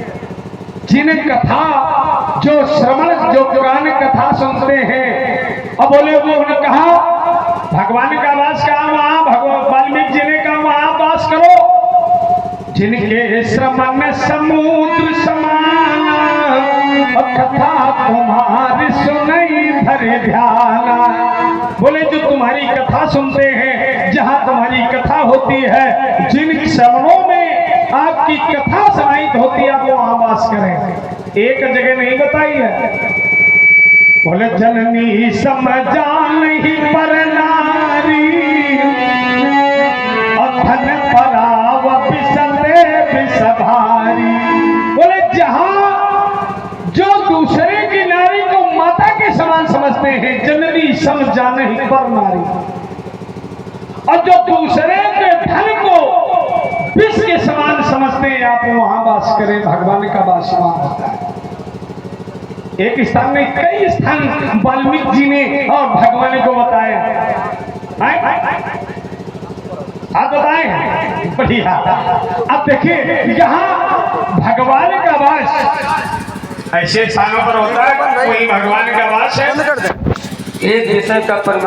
जिन कथा जो श्रवण जो पुराण कथा सुनते हैं, और बोले वो उन्होंने कहा भगवान का वास कहा, वहां भगवान वाल्मीकि जी ने कहा वहां वास करो। जिनके श्रवण समुद्र समाना और कथा तुम्हारी सुनई धर ध्याना। बोले जो तुम्हारी कथा सुनते हैं, जहां तुम्हारी कथा होती है, जिन श्रवणों में आपकी कथा समाहित होती है, आप वहां वास करें। एक जगह नहीं बताई है, बोले जननी समझा नहीं पर नारी, अधन पराव बिसते बिसभारी। बोले जहां जो दूसरे की नारी को माता के समान समझते हैं, जननी समझा नहीं पर नारी, और जो दूसरे के धन को विष के समान समझते हैं, आप वहां वास करें। भगवान का वास वहां होता है। एक स्थान में कई स्थान वाल्मीकि जी ने और भगवान को बताया। आप बताएं, बढ़िया। अब देखिए यहाँ भगवान का वास ऐसे स्थानों पर होता है, वही भगवान का वास है। एक विषय का परमार्थ